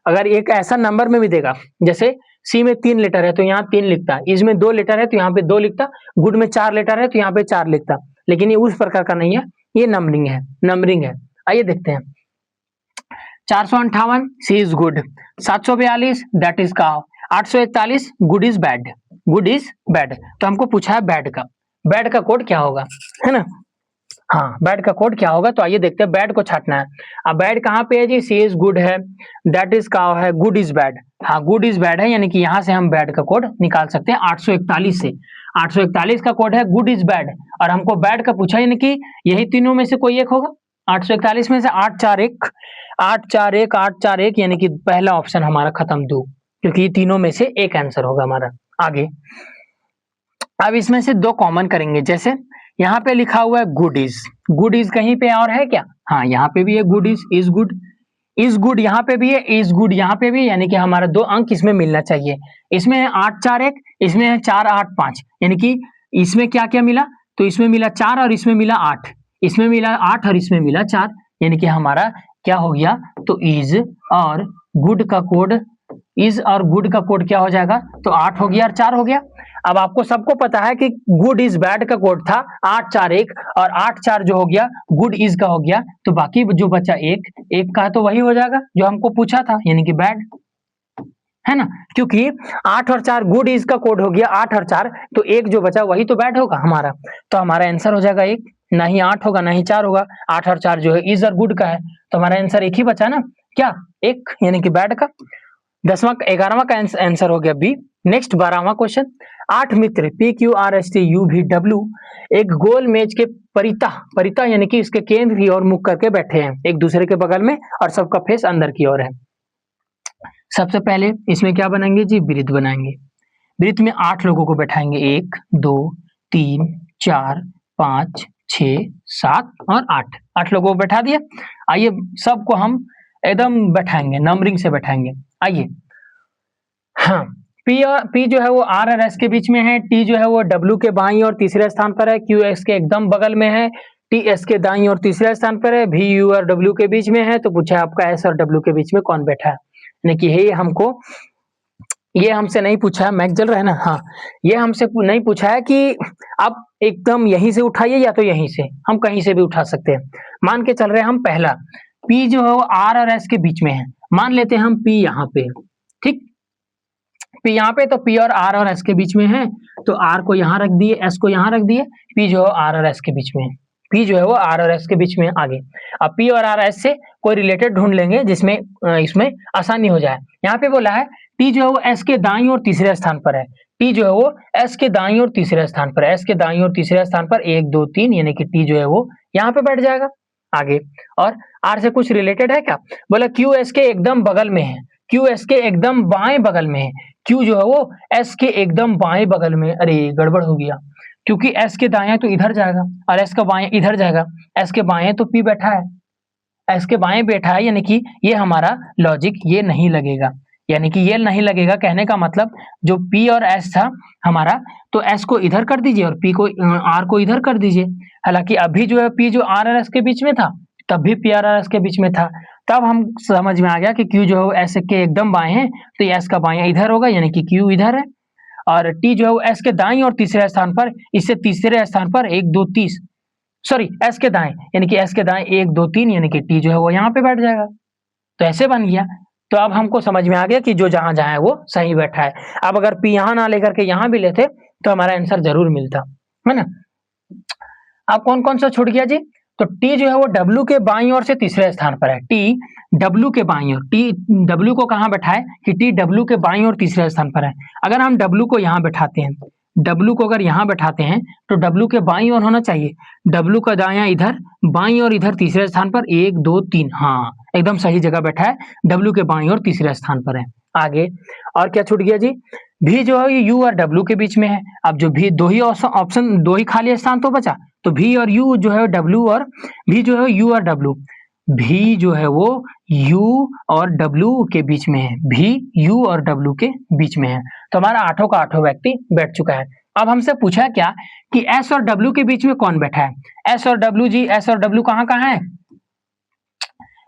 अगर एक ऐसा नंबर में भी देगा, जैसे सी में 3 लेटर है तो यहाँ 3 लिखता, इसमें 2 लेटर है तो यहाँ पे 2 लिखता, गुड में 4 लेटर है तो यहाँ पे 4 लिखता, लेकिन ये उस प्रकार का नहीं है, ये नंबरिंग है। आइए देखते हैं, 458 see is good, 742 that is cow, 841 good is bad, good is bad. तो हमको पूछा है बैड का कोड क्या होगा, है ना। हाँ, बैड का कोड क्या होगा, तो आइए देखते हैं। बैड को छाटना है। अब बैड कहाँ पे है जी, सी इज गुड है, दैट इज काउ है, गुड इज बैड। हाँ, गुड इज बैड है, यानी कि यहाँ से हम बैड का कोड निकाल सकते हैं 841 से। 841 का कोड है गुड इज बैड, और हमको बैड का पूछा, यानी कि यही तीनों में से कोई एक होगा। 841 में से 841 841 841, यानी कि पहला ऑप्शन हमारा खत्म दो, क्योंकि ये तीनों में से एक आंसर होगा हमारा। आगे अब इसमें से दो कॉमन करेंगे, जैसे यहाँ पे लिखा हुआ है गुड इज कहीं पे और है क्या, हाँ यहाँ पे भी है गुड इज गुड यहाँ पे भी है, इज गुड यहाँ पे भी, यानी कि हमारा 2 अंक इसमें मिलना चाहिए। इसमें है 841, इसमें है 485, यानी कि इसमें क्या क्या मिला, तो इसमें मिला 4 और इसमें मिला 8, इसमें मिला 8 और इसमें मिला 4, यानी कि हमारा क्या हो गया, तो इज और गुड का कोड, इज और गुड का कोड क्या हो जाएगा, तो 8 हो गया और 4 हो गया। अब आपको सबको पता है कि गुड इज बैड का कोड था 841 और 84 जो हो गया गुड इज का हो गया, तो बाकी जो बचा एक का तो वही हो जाएगा जो हमको पूछा था, यानी कि बैड, है ना। क्योंकि 8 और 4 गुड इज का कोड हो गया 8 और 4, तो एक जो बचा वही तो बैड होगा हमारा, तो हमारा आंसर हो जाएगा एक, ना ही 8 होगा ना ही 4 होगा, 8 और 4 जो है इज और गुड का है, तो हमारा आंसर एक ही बचा ना, क्या, एक, यानी कि बैड का। 11वां का आंसर हो गया बी। नेक्स्ट 12वां क्वेश्चन, 8 मित्र PQRSTUVW एक गोल मेज के परिता यानी कि इसके केंद्र की ओर मुख करके बैठे हैं, एक दूसरे के बगल में, और सबका फेस अंदर की ओर है। सबसे पहले इसमें क्या बनाएंगे जी, वृत्त बनाएंगे। वृत्त में 8 लोगों को बैठाएंगे, 1 2 3 4 5 6 7 और 8 लोगों को बैठा दिया। आइए सबको हम एकदम बैठाएंगे, नंबरिंग से बैठाएंगे। आइए, हाँ, पी जो है वो आर और एस के बीच में है, टी जो है वो डब्ल्यू के बाईं और तीसरे स्थान पर है, क्यू एस के एकदम बगल में है, टी एस के दाईं और तीसरे स्थान पर है, भी यू और डब्ल्यू के बीच में है। तो पूछा आपका एस और डब्ल्यू के बीच में कौन बैठा है, यानी कि ये हमसे नहीं पूछा है, मैक जल रहा है ना, हाँ, ये हमसे नहीं पूछा है कि आप एकदम यहीं से उठाइए या तो यहीं से, हम कहीं से भी उठा सकते हैं। मान के चल रहे हैं हम, पहला पी जो है वो आर और एस के बीच में है, मान लेते हैं हम पी यहाँ पे, ठीक, पी यहाँ पे, तो पी और आर और एस के बीच में है, तो आर को यहाँ रख दिए, एस को यहाँ रख दिए, पी जो है आर और एस के बीच में है, पी जो है वो आर और एस के बीच में। आगे अब पी और आर एस से कोई रिलेटेड ढूंढ लेंगे जिसमें इसमें आसानी हो जाए। यहाँ पे बोला है टी जो है वो एस के दाईं और तीसरे स्थान पर है, टी जो है वो एस के दाईं और तीसरे स्थान पर है, एस के दाईं और तीसरे स्थान पर 1 2 3, यानी कि टी जो है वो यहाँ पे बैठ जाएगा। आगे, और आर से कुछ रिलेटेड है क्या, बोला क्यू एस के एकदम बगल में है, क्यू एस के एकदम बाएं बगल में है, क्यू जो है वो एस के एकदम बाएं बगल में, अरे गड़बड़ हो गया, क्योंकि एस के दाएं तो इधर जाएगा और एस का बाएं इधर जाएगा, एस के बाएं तो पी बैठा है, एस के बाएं बैठा है, यानी कि ये हमारा लॉजिक ये नहीं लगेगा, यानी कि ये नहीं लगेगा, कहने का मतलब जो पी और एस था हमारा, तो एस को इधर कर दीजिए और पी को आर को इधर कर दीजिए। हालांकि अभी जो है पी जो आर और एस के बीच में था, तब भी पी आर और एस के बीच में था, तब हम समझ में आ गया कि क्यू जो है एस के एकदम बाएं है, तो एस का बाएं इधर होगा, यानी कि क्यू इधर है, और टी जो है वो एस के दाईं और तीसरे स्थान पर, इससे तीसरे स्थान पर 1 2 30, सॉरी एस के दाएं, यानी कि एस के दाएं 1 2 3, यानी कि टी जो है वो यहाँ पे बैठ जाएगा। तो ऐसे बन गया, तो अब हमको समझ में आ गया कि जो जहां जहां है वो सही बैठा है। अब अगर पी यहाँ ना लेकर के यहाँ भी लेते तो हमारा आंसर जरूर मिलता, है ना। अब कौन कौन सा छूट गया जी, तो टी जो है वो डब्ल्यू के बाईं ओर से तीसरे स्थान पर है, टी डब्ल्यू के बाईं ओर, टी डब्ल्यू को कहाँ बैठाए कि टी डब्ल्यू के बाईं ओर तीसरे स्थान पर है। अगर हम डब्ल्यू को यहाँ बैठाते हैं, डब्ल्यू को अगर यहाँ बैठाते हैं तो डब्ल्यू के बाईं ओर होना चाहिए, डब्ल्यू का दायां इधर, बाईं ओर इधर तीसरे स्थान पर 1 2 3, हाँ एकदम सही जगह बैठा है, डब्ल्यू के बाईं ओर तीसरे स्थान पर है। आगे और क्या छूट गया जी, भी जो है ये यू और डब्ल्यू के बीच में है। अब जो भी दो ही ऑप्शन, दो ही खाली स्थान तो बचा, तो भी और यू जो है डब्ल्यू और भी जो है यू और डब्ल्यू, भी जो है वो यू और डब्ल्यू के बीच में है, भी यू और डब्ल्यू के बीच में है। तो हमारा 8 का 8 व्यक्ति बैठ चुका है। अब हमसे पूछा है क्या कि एस और डब्ल्यू के बीच में कौन बैठा है, एस और डब्ल्यू जी, एस और डब्ल्यू कहाँ कहाँ है,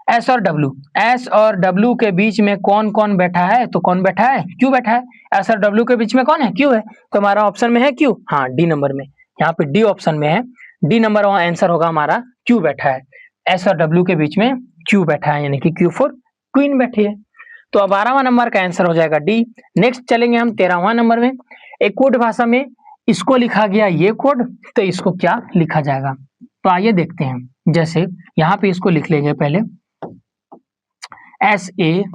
एस और डब्ल्यू के बीच में कौन कौन बैठा है, तो कौन बैठा है, क्यू बैठा है, एस और डब्ल्यू के बीच में कौन है, क्यू है, तो हमारा ऑप्शन में है क्यू, हाँ डी नंबर में, यहाँ पे डी ऑप्शन में है, डी नंबर आंसर होगा हमारा, क्यू बैठा है, एस और डब्ल्यू के बीच में क्यू बैठा है, यानी कि Q4 क्वीन बैठी है। तो अब 12वां नंबर का आंसर हो जाएगा डी। नेक्स्ट चलेंगे हम 13वां नंबर में। एक कोड भाषा में इसको लिखा गया ये कोड, तो इसको क्या लिखा जाएगा? तो आइए देखते हैं। जैसे यहाँ पे इसको लिख लेंगे पहले SAUCE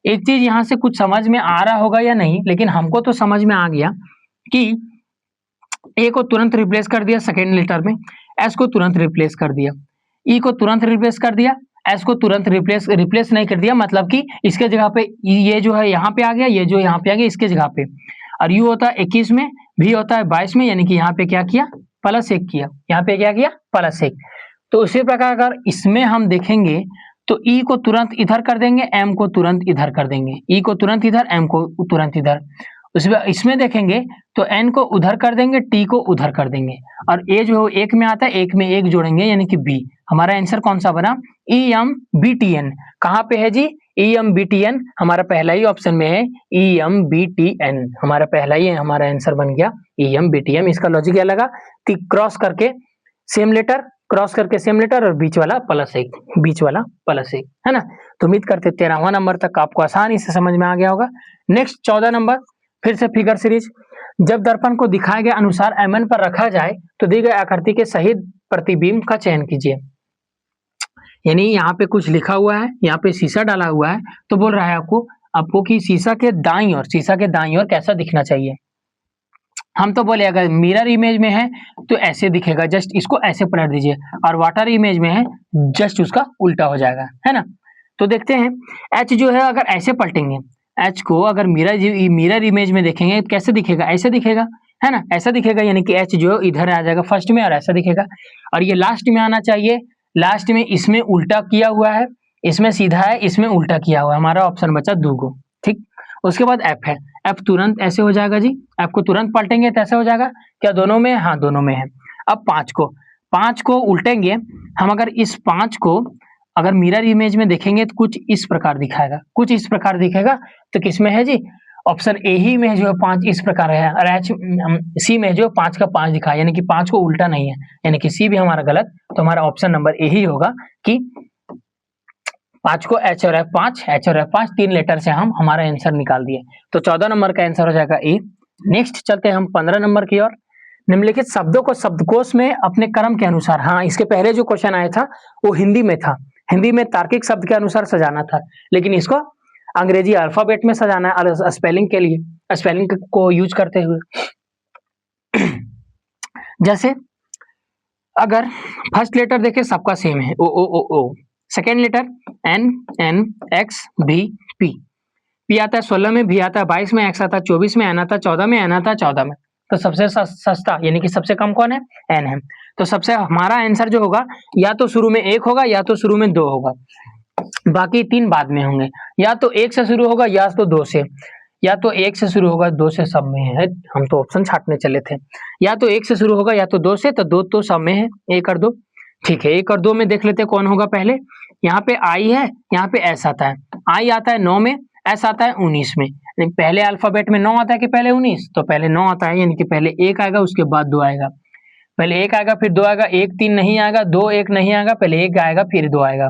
एक चीज यहाँ से कुछ समझ में आ रहा होगा या नहीं, लेकिन हमको तो समझ में आ गया कि ए को तुरंत रिप्लेस कर दिया सेकेंड लेटर में, एस को तुरंत रिप्लेस कर दिया, ई को तुरंत रिप्लेस कर दिया, एस को तुरंत रिप्लेस नहीं कर दिया, मतलब कि इसके जगह पे ये जो है यहाँ पे आ गया, ये जो यहाँ पे आ गया इसके जगह पे। और यू होता है 21 में, भी होता है 22 में, यानी कि यहाँ पे क्या किया? +1 किया। यहाँ पे क्या किया? +1। तो उसी प्रकार अगर इसमें हम देखेंगे तो ई को तुरंत इधर कर देंगे, एम को तुरंत इधर कर देंगे, ई को तुरंत इधर, एम को तुरंत इधर। इसमें देखेंगे तो एन को उधर कर देंगे, टी को उधर कर देंगे, और ए जो एक में आता है, एक में एक जोड़ेंगे, यानी कि बी। हमारा आंसर कौन सा बना? EMBTN। कहाँ पे है जी? EMBTN हमारा पहला ही ऑप्शन में है, EMBTN हमारा पहला ही हमारा आंसर बन गया EMBTN। इसका लॉजिक क्या लगा कि क्रॉस करके सेम लेटर, क्रॉस करके सेम लेटर, और बीच वाला +1, बीच वाला +1, है ना। तो उम्मीद करते 13वां नंबर तक आपको आसानी से समझ में आ गया होगा। नेक्स्ट 14 नंबर, फिर से फिगर सीरीज। जब दर्पण को दिखाए गए अनुसार MN पर रखा जाए तो दी गई आकृति के सही प्रतिबिंब का चयन कीजिए। यानी यहाँ पे कुछ लिखा हुआ है, यहाँ पे शीशा डाला हुआ है, तो बोल रहा है आपको कि शीशा के दाईं ओर कैसा दिखना चाहिए। हम तो बोले अगर मिरर इमेज में है तो ऐसे दिखेगा, जस्ट इसको ऐसे पलट दीजिए, और वाटर इमेज में है जस्ट उसका उल्टा हो जाएगा, है ना। तो देखते हैं H जो है अगर ऐसे पलटेंगे, H को अगर मिरर इमेज में देखेंगे तो कैसे दिखेगा? ऐसे दिखेगा, है ना, ऐसा दिखेगा, यानी कि H जो इधर आ जाएगा फर्स्ट में और ऐसा दिखेगा, और ये लास्ट में आना चाहिए। लास्ट में इसमें उल्टा किया हुआ है, इसमें सीधा है, इसमें उल्टा किया हुआ है। हमारा ऑप्शन बचा दूगो, ठीक। उसके बाद F है, F तुरंत ऐसे हो जाएगा जी, F को तुरंत पलटेंगे तो ऐसे हो जाएगा। क्या दोनों में? हाँ दोनों में है। अब 5 को उल्टेंगे हम, अगर इस 5 को अगर मिरर इमेज में देखेंगे तो कुछ इस प्रकार दिखाएगा, कुछ इस प्रकार दिखेगा। तो किसमें है जी? ऑप्शन ए ही में जो है 5 इस प्रकार है, और सी में जो 5 का 5 दिखा, यानी कि 5 को उल्टा नहीं है, यानी कि सी भी हमारा गलत। तो हमारा ऑप्शन नंबर ए ही होगा कि 5 को H और F5 तीन लेटर से हम हमारा आंसर निकाल दिए। तो 14 नंबर का आंसर हो जाएगा ए। नेक्स्ट चलते हैं हम 15 नंबर की ओर। निम्नलिखित शब्दों को शब्दकोश में अपने क्रम के अनुसार, हाँ इसके पहले जो क्वेश्चन आया था वो हिंदी में था, हिंदी में तार्किक शब्द के अनुसार सजाना था, लेकिन इसको अंग्रेजी अल्फाबेट में सजाना है स्पेलिंग के लिए, स्पेलिंग को यूज करते हुए। जैसे अगर फर्स्ट लेटर देखें सबका सेम है, ओ, second letter N X B P आता है 16 में, भी आता है 22 में, X आता है 24 में, N आता है 14 में, N आता है 14 में। तो सबसे सस्ता यानी कि सबसे कम कौन है? N है। तो सबसे हमारा आंसर जो होगा या तो शुरू में 1 होगा या तो शुरू में 2 होगा, बाकी 3 बाद में होंगे। या तो 1 से शुरू होगा या तो 2 से, या तो 1 से शुरू होगा 2 से, सब में है। हम तो ऑप्शन छाटने चले थे। या तो 1 से शुरू होगा या तो 2 से, तो 2 तो सब में है, 1 और 2। ठीक है, 1 और 2 में देख लेते कौन होगा पहले। यहाँ पे I है, यहाँ पे S आता है। I आता है 9 में, S आता है 19 में। पहले अल्फाबेट में 9 आता है कि पहले 19? तो पहले 9 आता है, यानी कि पहले 1 आएगा उसके बाद 2 आएगा। पहले 1 आएगा फिर 2 आएगा, 1 3 नहीं आएगा, 2 1 नहीं आएगा, पहले 1 आएगा फिर 2 आएगा।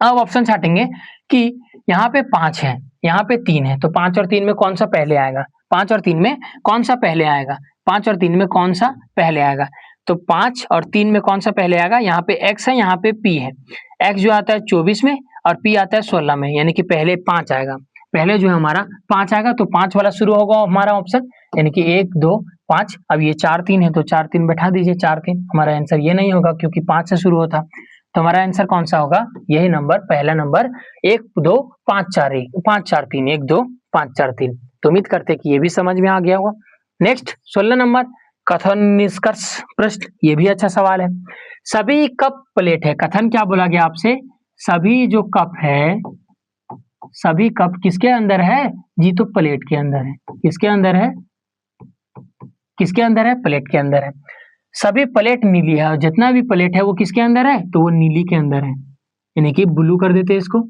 अब ऑप्शन छाटेंगे कि यहाँ पे 5 है, यहाँ पे 3 है, तो 5 और 3 में कौन सा पहले आएगा? 5 और 3 में कौन सा पहले आएगा? 5 और 3 में कौन सा पहले आएगा? तो 5 और 3 में कौन सा पहले आएगा? यहाँ पे X है, यहाँ पे P है। X जो आता है 24 में और P आता है 16 में, यानी कि पहले 5 आएगा। पहले जो है हमारा 5 आएगा, तो 5 वाला शुरू होगा हमारा ऑप्शन, यानी कि 1 2 5। अब ये 4 3 है तो 4 3 बैठा दीजिए, 4 3। हमारा आंसर ये नहीं होगा क्योंकि 5 से शुरू होता। तो हमारा आंसर कौन सा होगा? यही नंबर, पहला नंबर 1 2 5 4 1 5 4 3 1 2 5 4 3। तो उम्मीद करते कि ये भी समझ में आ गया होगा। नेक्स्ट 16 नंबर, कथन निष्कर्ष प्रश्न। ये भी अच्छा सवाल है। सभी कप प्लेट है, कथन क्या बोला गया आपसे? सभी जो कप है, सभी कप किसके अंदर है जी? तो प्लेट के अंदर है। किसके अंदर है? किसके अंदर है? प्लेट के अंदर है। सभी प्लेट नीली है, और जितना भी प्लेट है वो किसके अंदर है? तो वो नीली के अंदर है, यानी कि ब्लू कर देते हैं इसको,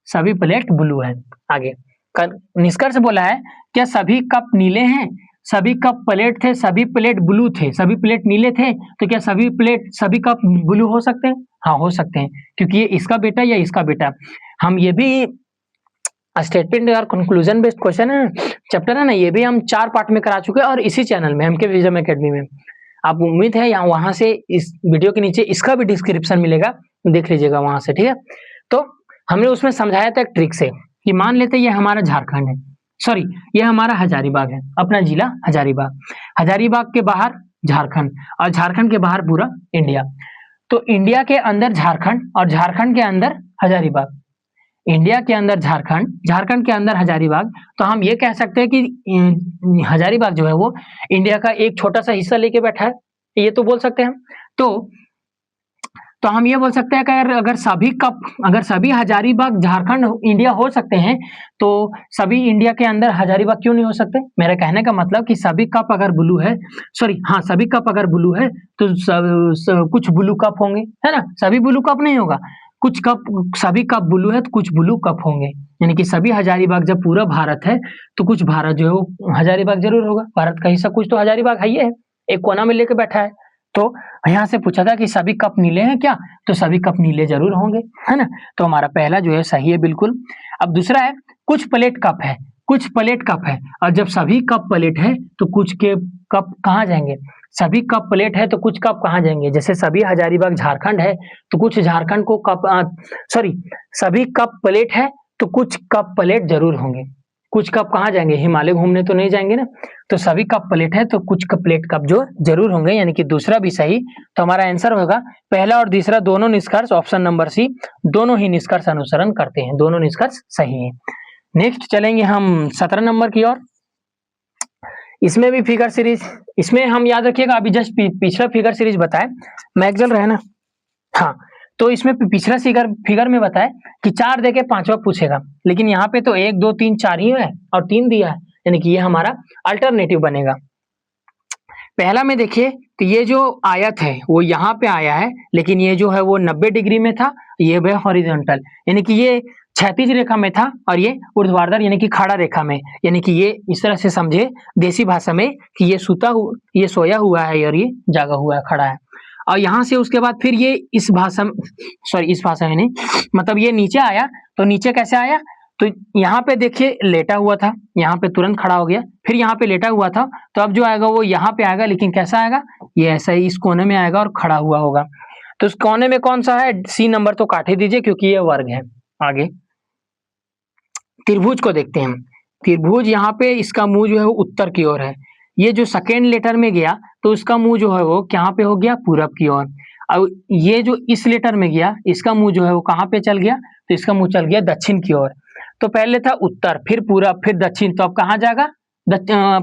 सभी प्लेट ब्लू है। आगे निष्कर्ष बोला है, क्या सभी कप नीले हैं? सभी कप प्लेट थे, सभी प्लेट ब्लू थे, सभी प्लेट नीले थे, तो क्या सभी कप ब्लू हो सकते हैं? हाँ, हो सकते हैं, क्योंकि ये इसका बेटा या इसका बेटा। हम ये भी स्टेटमेंट और कंक्लूजन बेस्ड क्वेश्चन है, चैप्टर है ना, ये भी हम 4 पार्ट में करा चुके हैं और इसी चैनल में एमके विजडम एकेडमी में। आप उम्मीद है यहाँ वहां से इस वीडियो के नीचे इसका भी डिस्क्रिप्शन मिलेगा, देख लीजिएगा वहां से, ठीक है। तो हमने उसमें समझाया था एक ट्रिक से कि मान लेते ये हमारा झारखंड है, सॉरी ये हमारा हजारीबाग है, अपना जिला हजारीबाग, हजारीबाग के बाहर झारखंड और झारखंड के बाहर पूरा इंडिया। तो इंडिया के अंदर झारखंड और झारखंड के अंदर हजारीबाग, इंडिया के अंदर झारखंड, झारखंड के अंदर हजारीबाग। तो हम ये कह सकते हैं कि हजारीबाग जो है वो इंडिया का एक छोटा सा हिस्सा लेके बैठा है, ये तो बोल सकते हैं हम। तो हम ये बोल सकते हैं कि अगर सभी हजारीबाग झारखंड इंडिया हो सकते हैं, तो सभी इंडिया के अंदर हजारीबाग क्यों नहीं हो सकते? मेरा कहने का मतलब कि सभी कप अगर ब्लू है, सभी कप अगर ब्लू है तो कुछ ब्लू कप होंगे, है ना, सभी ब्लू कप नहीं होगा, कुछ कप, सभी कप ब्लू है तो कुछ ब्लू कप होंगे, यानी कि सभी हजारीबाग, जब पूरा भारत है तो कुछ भारत जो है वो हजारीबाग जरूर होगा, भारत का हिस्सा कुछ तो हजारीबाग है, ही है, एक कोना में लेके बैठा है। तो यहाँ से पूछा था कि सभी कप नीले हैं क्या, तो सभी कप नीले जरूर होंगे, है ना। तो हमारा पहला जो है सही है बिल्कुल। अब दूसरा है कुछ प्लेट कप है, कुछ प्लेट कप है, और जब सभी कप प्लेट है तो कुछ के कप कहाँ जाएंगे? सभी कप प्लेट है तो कुछ कप कहाँ जाएंगे? जैसे सभी हजारीबाग झारखंड है तो कुछ झारखंड को सभी कप प्लेट है तो कुछ कप प्लेट जरूर होंगे, कुछ कप कहाँ जाएंगे? हिमालय घूमने तो नहीं जाएंगे ना, तो सभी कप प्लेट है तो कुछ कप प्लेट कप जो जरूर होंगे, यानी कि दूसरा भी सही। तो हमारा आंसर होगा पहला और तीसरा दोनों निष्कर्ष, ऑप्शन नंबर सी, दोनों ही निष्कर्ष अनुसरण करते हैं, दोनों निष्कर्ष सही है। नेक्स्ट चलेंगे हम 17 नंबर की ओर। इसमें भी फिगर सीरीज, इसमें हम याद रखिएगा अभी जस्ट पिछला फिगर सीरीज बताए, मैग जल रहा है ना, हाँ, तो इसमें पिछला फिगर में बताए कि 4 देके 5वां पूछेगा, लेकिन यहाँ पे तो 1 2 3 4 ही है और 3 दिया है, यानी कि ये हमारा अल्टरनेटिव बनेगा। पहला में देखिए तो ये जो आयत है वो यहाँ पे आया है, लेकिन ये जो है वो 90 डिग्री में था, ये है हॉरिजॉन्टल, यानी कि ये क्षैतिज रेखा में था और ये ऊर्ध्वाधर यानी कि खड़ा रेखा में, यानी कि ये इस तरह से समझे देसी भाषा में कि ये सोया हुआ है और ये जागा हुआ है, खड़ा है। और यहाँ से उसके बाद फिर ये इस भाषा में नहीं, मतलब ये नीचे आया, तो नीचे कैसे आया? तो यहाँ पे देखिए लेटा हुआ था, यहाँ पे तुरंत खड़ा हो गया, फिर यहाँ पे लेटा हुआ था, तो अब जो आएगा वो यहाँ पे आएगा, लेकिन कैसा आएगा? ये ऐसा ही इस कोने में आएगा और खड़ा हुआ होगा। तो उस कोने में कौन सा है? सी नंबर तो काट ही दीजिए क्योंकि ये वर्ग है। आगे त्रिभुज को देखते हैं हम। त्रिभुज यहाँ पे इसका मुंह जो है वो उत्तर की ओर है, ये जो सेकेंड लेटर में गया तो उसका मुंह जो है वो कहाँ पे हो गया? पूरब की ओर। और ये जो इस लेटर में गया इसका मुंह जो है वो कहाँ पे चल गया? तो इसका मुंह चल गया दक्षिण की ओर। तो पहले था उत्तर, फिर पूरब, फिर दक्षिण, तो अब कहाँ जाएगा?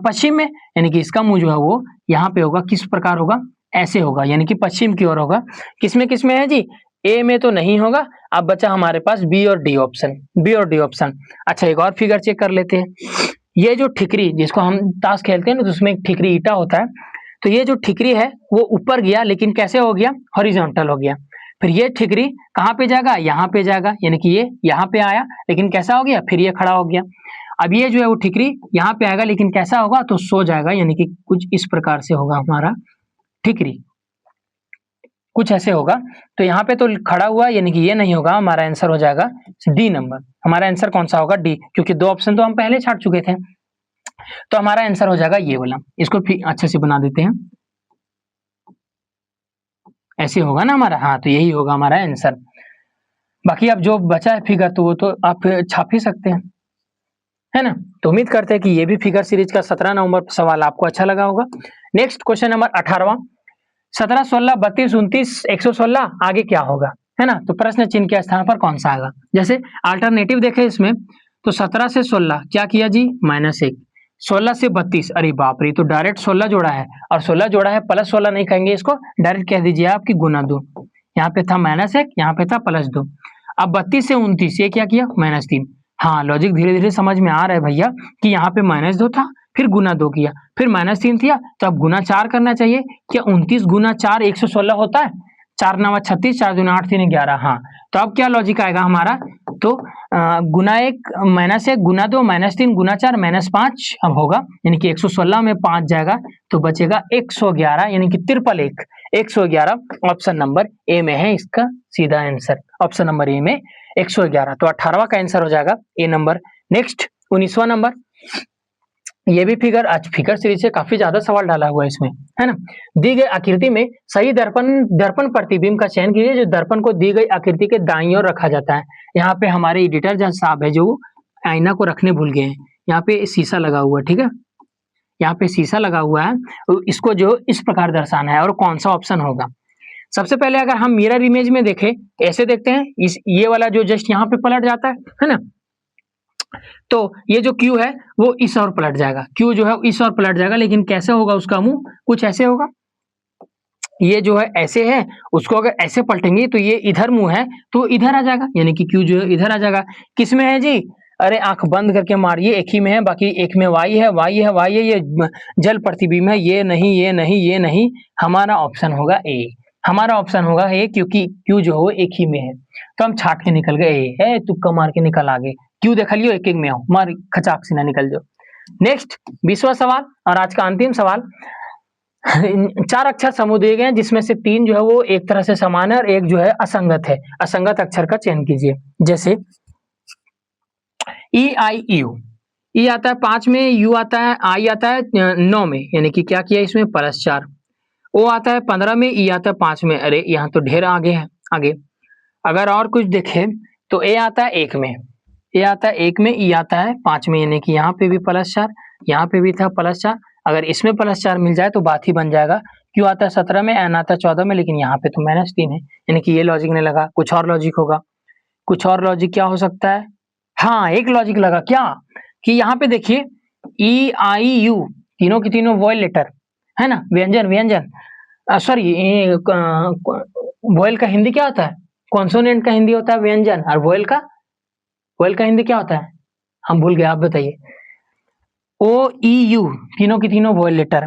पश्चिम में, यानी कि इसका मुंह जो है वो यहाँ पे होगा, किस प्रकार होगा? ऐसे होगा, यानी कि पश्चिम की ओर होगा। किसमें है जी? ए में तो नहीं होगा। अब बचा हमारे पास बी और डी ऑप्शन। अच्छा, एक और फिगर चेक कर लेते हैं। ये जो ठिकरी, जिसको हम ताश खेलते हैं ना, तो उसमें एक ठिकरी ईटा होता है, तो ये जो ठिकरी है वो ऊपर गया, लेकिन कैसे हो गया? हॉरिजॉन्टल हो गया। फिर ये ठिकरी कहाँ पे जाएगा? यहाँ पे जाएगा, यानी कि ये यहाँ पे आया, लेकिन कैसा हो गया? फिर ये खड़ा हो गया। अब ये जो है वो ठिकरी यहाँ पे आएगा, लेकिन कैसा होगा? तो सो जाएगा, यानी कि कुछ इस प्रकार से होगा हमारा ठिकरी, कुछ ऐसे होगा। तो यहाँ पे तो खड़ा हुआ, यानी कि ये नहीं होगा, हमारा आंसर हो जाएगा डी नंबर। हमारा आंसर कौन सा होगा? डी, क्योंकि 2 ऑप्शन तो हम पहले छाट चुके थे। तो हमारा आंसर हो जाएगा ये वाला। इसको अच्छे से बना देते हैं, ऐसे होगा ना हमारा, हाँ, तो यही होगा हमारा आंसर। बाकी अब जो बचा है फिगर तो वो तो आप छाप ही सकते हैं, है ना। तो उम्मीद करते हैं कि ये भी फिगर सीरीज का 17 नंबर सवाल आपको अच्छा लगा होगा। Next question number 18वां। 17 16 32 29 116 आगे क्या होगा, है ना। तो प्रश्न चिन्ह के स्थान पर कौन सा आएगा? जैसे अल्टरनेटिव देखें इसमें, तो 17 से 16 क्या किया जी? -1। 16 से 32, अरे बाप रे, तो डायरेक्ट 16 जोड़ा है, और 16 जोड़ा है, प्लस 16 नहीं कहेंगे इसको, डायरेक्ट कह दीजिए आपकी गुना 2। यहाँ पे था -1, यहाँ पे था +2। अब 32 से 29 ये क्या किया? -3। हाँ, लॉजिक धीरे धीरे समझ में आ रहा है भैया कि यहाँ पे -2 था, फिर गुना 2 किया, फिर -3 किया, तो अब गुना 4 करना चाहिए। क्या 29 गुना 4 116 होता है? 4 9 36, 4 दूना 8 3 11। हाँ, तो अब क्या लॉजिक आएगा हमारा? तो गुना 1 माइनस 1 गुना 2 माइनस 3 गुना 4 माइनस 5 अब होगा, यानी कि 116 में 5 जाएगा तो बचेगा 111, यानी कि 1 111 ऑप्शन नंबर ए में है इसका सीधा आंसर। ऑप्शन नंबर ए में 111, तो 18वां का आंसर हो जाएगा ए नंबर। नेक्स्ट 19वां नंबर, ये भी फिगर सीरीज से काफी ज्यादा सवाल डाला हुआ है इसमें, है ना। दी गई आकृति में सही दर्पण प्रतिबिंब का चयन कीजिए जो दर्पण को दी गई आकृति के दाईं ओर रखा जाता है। यहाँ पे हमारे एडिटर जहाँ साहब है जो आईना को रखने भूल गए हैं, यहाँ पे शीशा लगा हुआ है, ठीक है, यहाँ पे शीशा लगा हुआ है, तो इसको जो इस प्रकार दर्शाना है और कौन सा ऑप्शन होगा। सबसे पहले अगर हम मिरर इमेज में देखें, ऐसे देखते हैं, ये वाला जो जस्ट यहाँ पे पलट जाता है ना, तो ये जो Q है वो इस ओर पलट जाएगा, Q जो है इस ओर पलट जाएगा, लेकिन कैसे होगा उसका मुंह, कुछ ऐसे होगा। ये जो है ऐसे है, उसको अगर ऐसे पलटेंगे तो ये इधर मुंह है तो इधर आ जाएगा, यानी कि Q जो है इधर आ जाएगा। किस में है जी, अरे आंख बंद करके मारिए, एक ही में है, बाकी एक में Y है, ये जल प्रतिबिंब है, ये नहीं, हमारा ऑप्शन होगा ए, हमारा ऑप्शन होगा ए, क्योंकि Q जो हो एक ही में है, तो हम छाट के निकल गए ए है, तुक्का मार के निकल आगे, Q देख लियो एक में हो, मार खचाक से ना निकल जाओ। नेक्स्ट 20वां सवाल और आज का अंतिम सवाल, 4 अक्षर समूह दिए गए हैं जिसमें से 3 जो है वो एक तरह से समान है और एक जो है असंगत है, असंगत अक्षर का चयन कीजिए। जैसे ई आई यू, ई आता है 5 में, यू आता है, आई आता है 9 में, यानी कि क्या किया इसमें +4, ओ आता है 15 में, ई आता है 5 में, अरे यहाँ तो ढेर आगे है आगे। अगर और कुछ देखें तो ए आता है 1 में, ए आता है 1 में, ई आता है 5 में, यानी कि यहाँ पे भी +4, यहाँ पे भी था +4, अगर इसमें +4 मिल जाए तो बात ही बन जाएगा। क्यू आता है 17 में, एन आता है 14 में, लेकिन यहाँ पे तो -3 है, यानी कि ये लॉजिक नहीं लगा, कुछ और लॉजिक होगा। कुछ और लॉजिक क्या हो सकता है, हाँ एक लॉजिक लगा क्या, कि यहाँ पे देखिए ई आई यू तीनों की तीनों वॉयल लेटर है ना, व्यंजन सॉरी वॉयल का हिंदी क्या होता है, कॉन्सोनेंट का हिंदी होता है व्यंजन, और वॉयल का हिंदी क्या होता है, हम भूल गए, आप बताइए। ओ ई यू तीनों की तीनों वॉयल लेटर,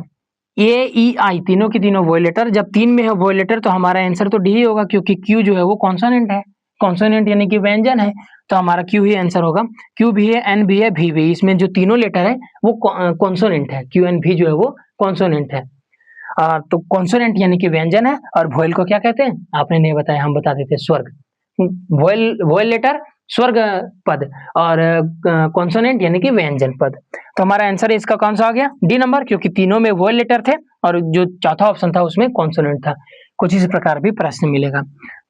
ए ई आई तीनों की तीनों वॉयल लेटर, जब 3 में है वॉयल लेटर तो हमारा आंसर तो डी ही होगा, क्योंकि क्यू जो है वो कॉन्सोनेंट है, कॉन्सोनेंट यानी कि व्यंजन है, तो हमारा क्यू ही आंसर होगा। क्यू भी है, एन भी है, भी भी, इसमें जो तीनों लेटर है वो कॉन्सोनेंट है, क्यू एन भी जो है वो कॉन्सोनेंट है। तो कॉन्सोनेंट यानी कि व्यंजन है, और वॉयल को क्या कहते हैं, आपने नहीं बताया, हम बता देते, स्वर्ग। वॉयल लेटर स्वर्ग पद, और कॉन्सोनेंट यानी कि व्यंजन पद। तो हमारा आंसर इसका कौन सा आ गया, डी नंबर, क्योंकि तीनों में वॉयल लेटर थे और जो चौथा ऑप्शन था उसमें कॉन्सोनेंट था। कुछ इस प्रकार भी प्रश्न मिलेगा।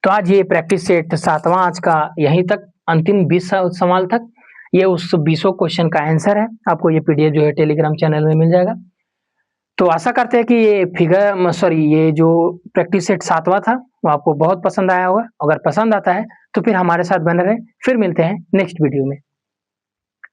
तो आज ये प्रैक्टिस सेट 7वां आज का यहीं तक, अंतिम 20 सवाल तक, ये उस 20 क्वेश्चन का आंसर है। आपको ये पीडीएफ जो है टेलीग्राम चैनल में मिल जाएगा। तो आशा करते हैं कि ये जो प्रैक्टिस सेट 7वां था वो आपको बहुत पसंद आया होगा। अगर पसंद आता है तो फिर हमारे साथ बने रहें, फिर मिलते हैं नेक्स्ट वीडियो में।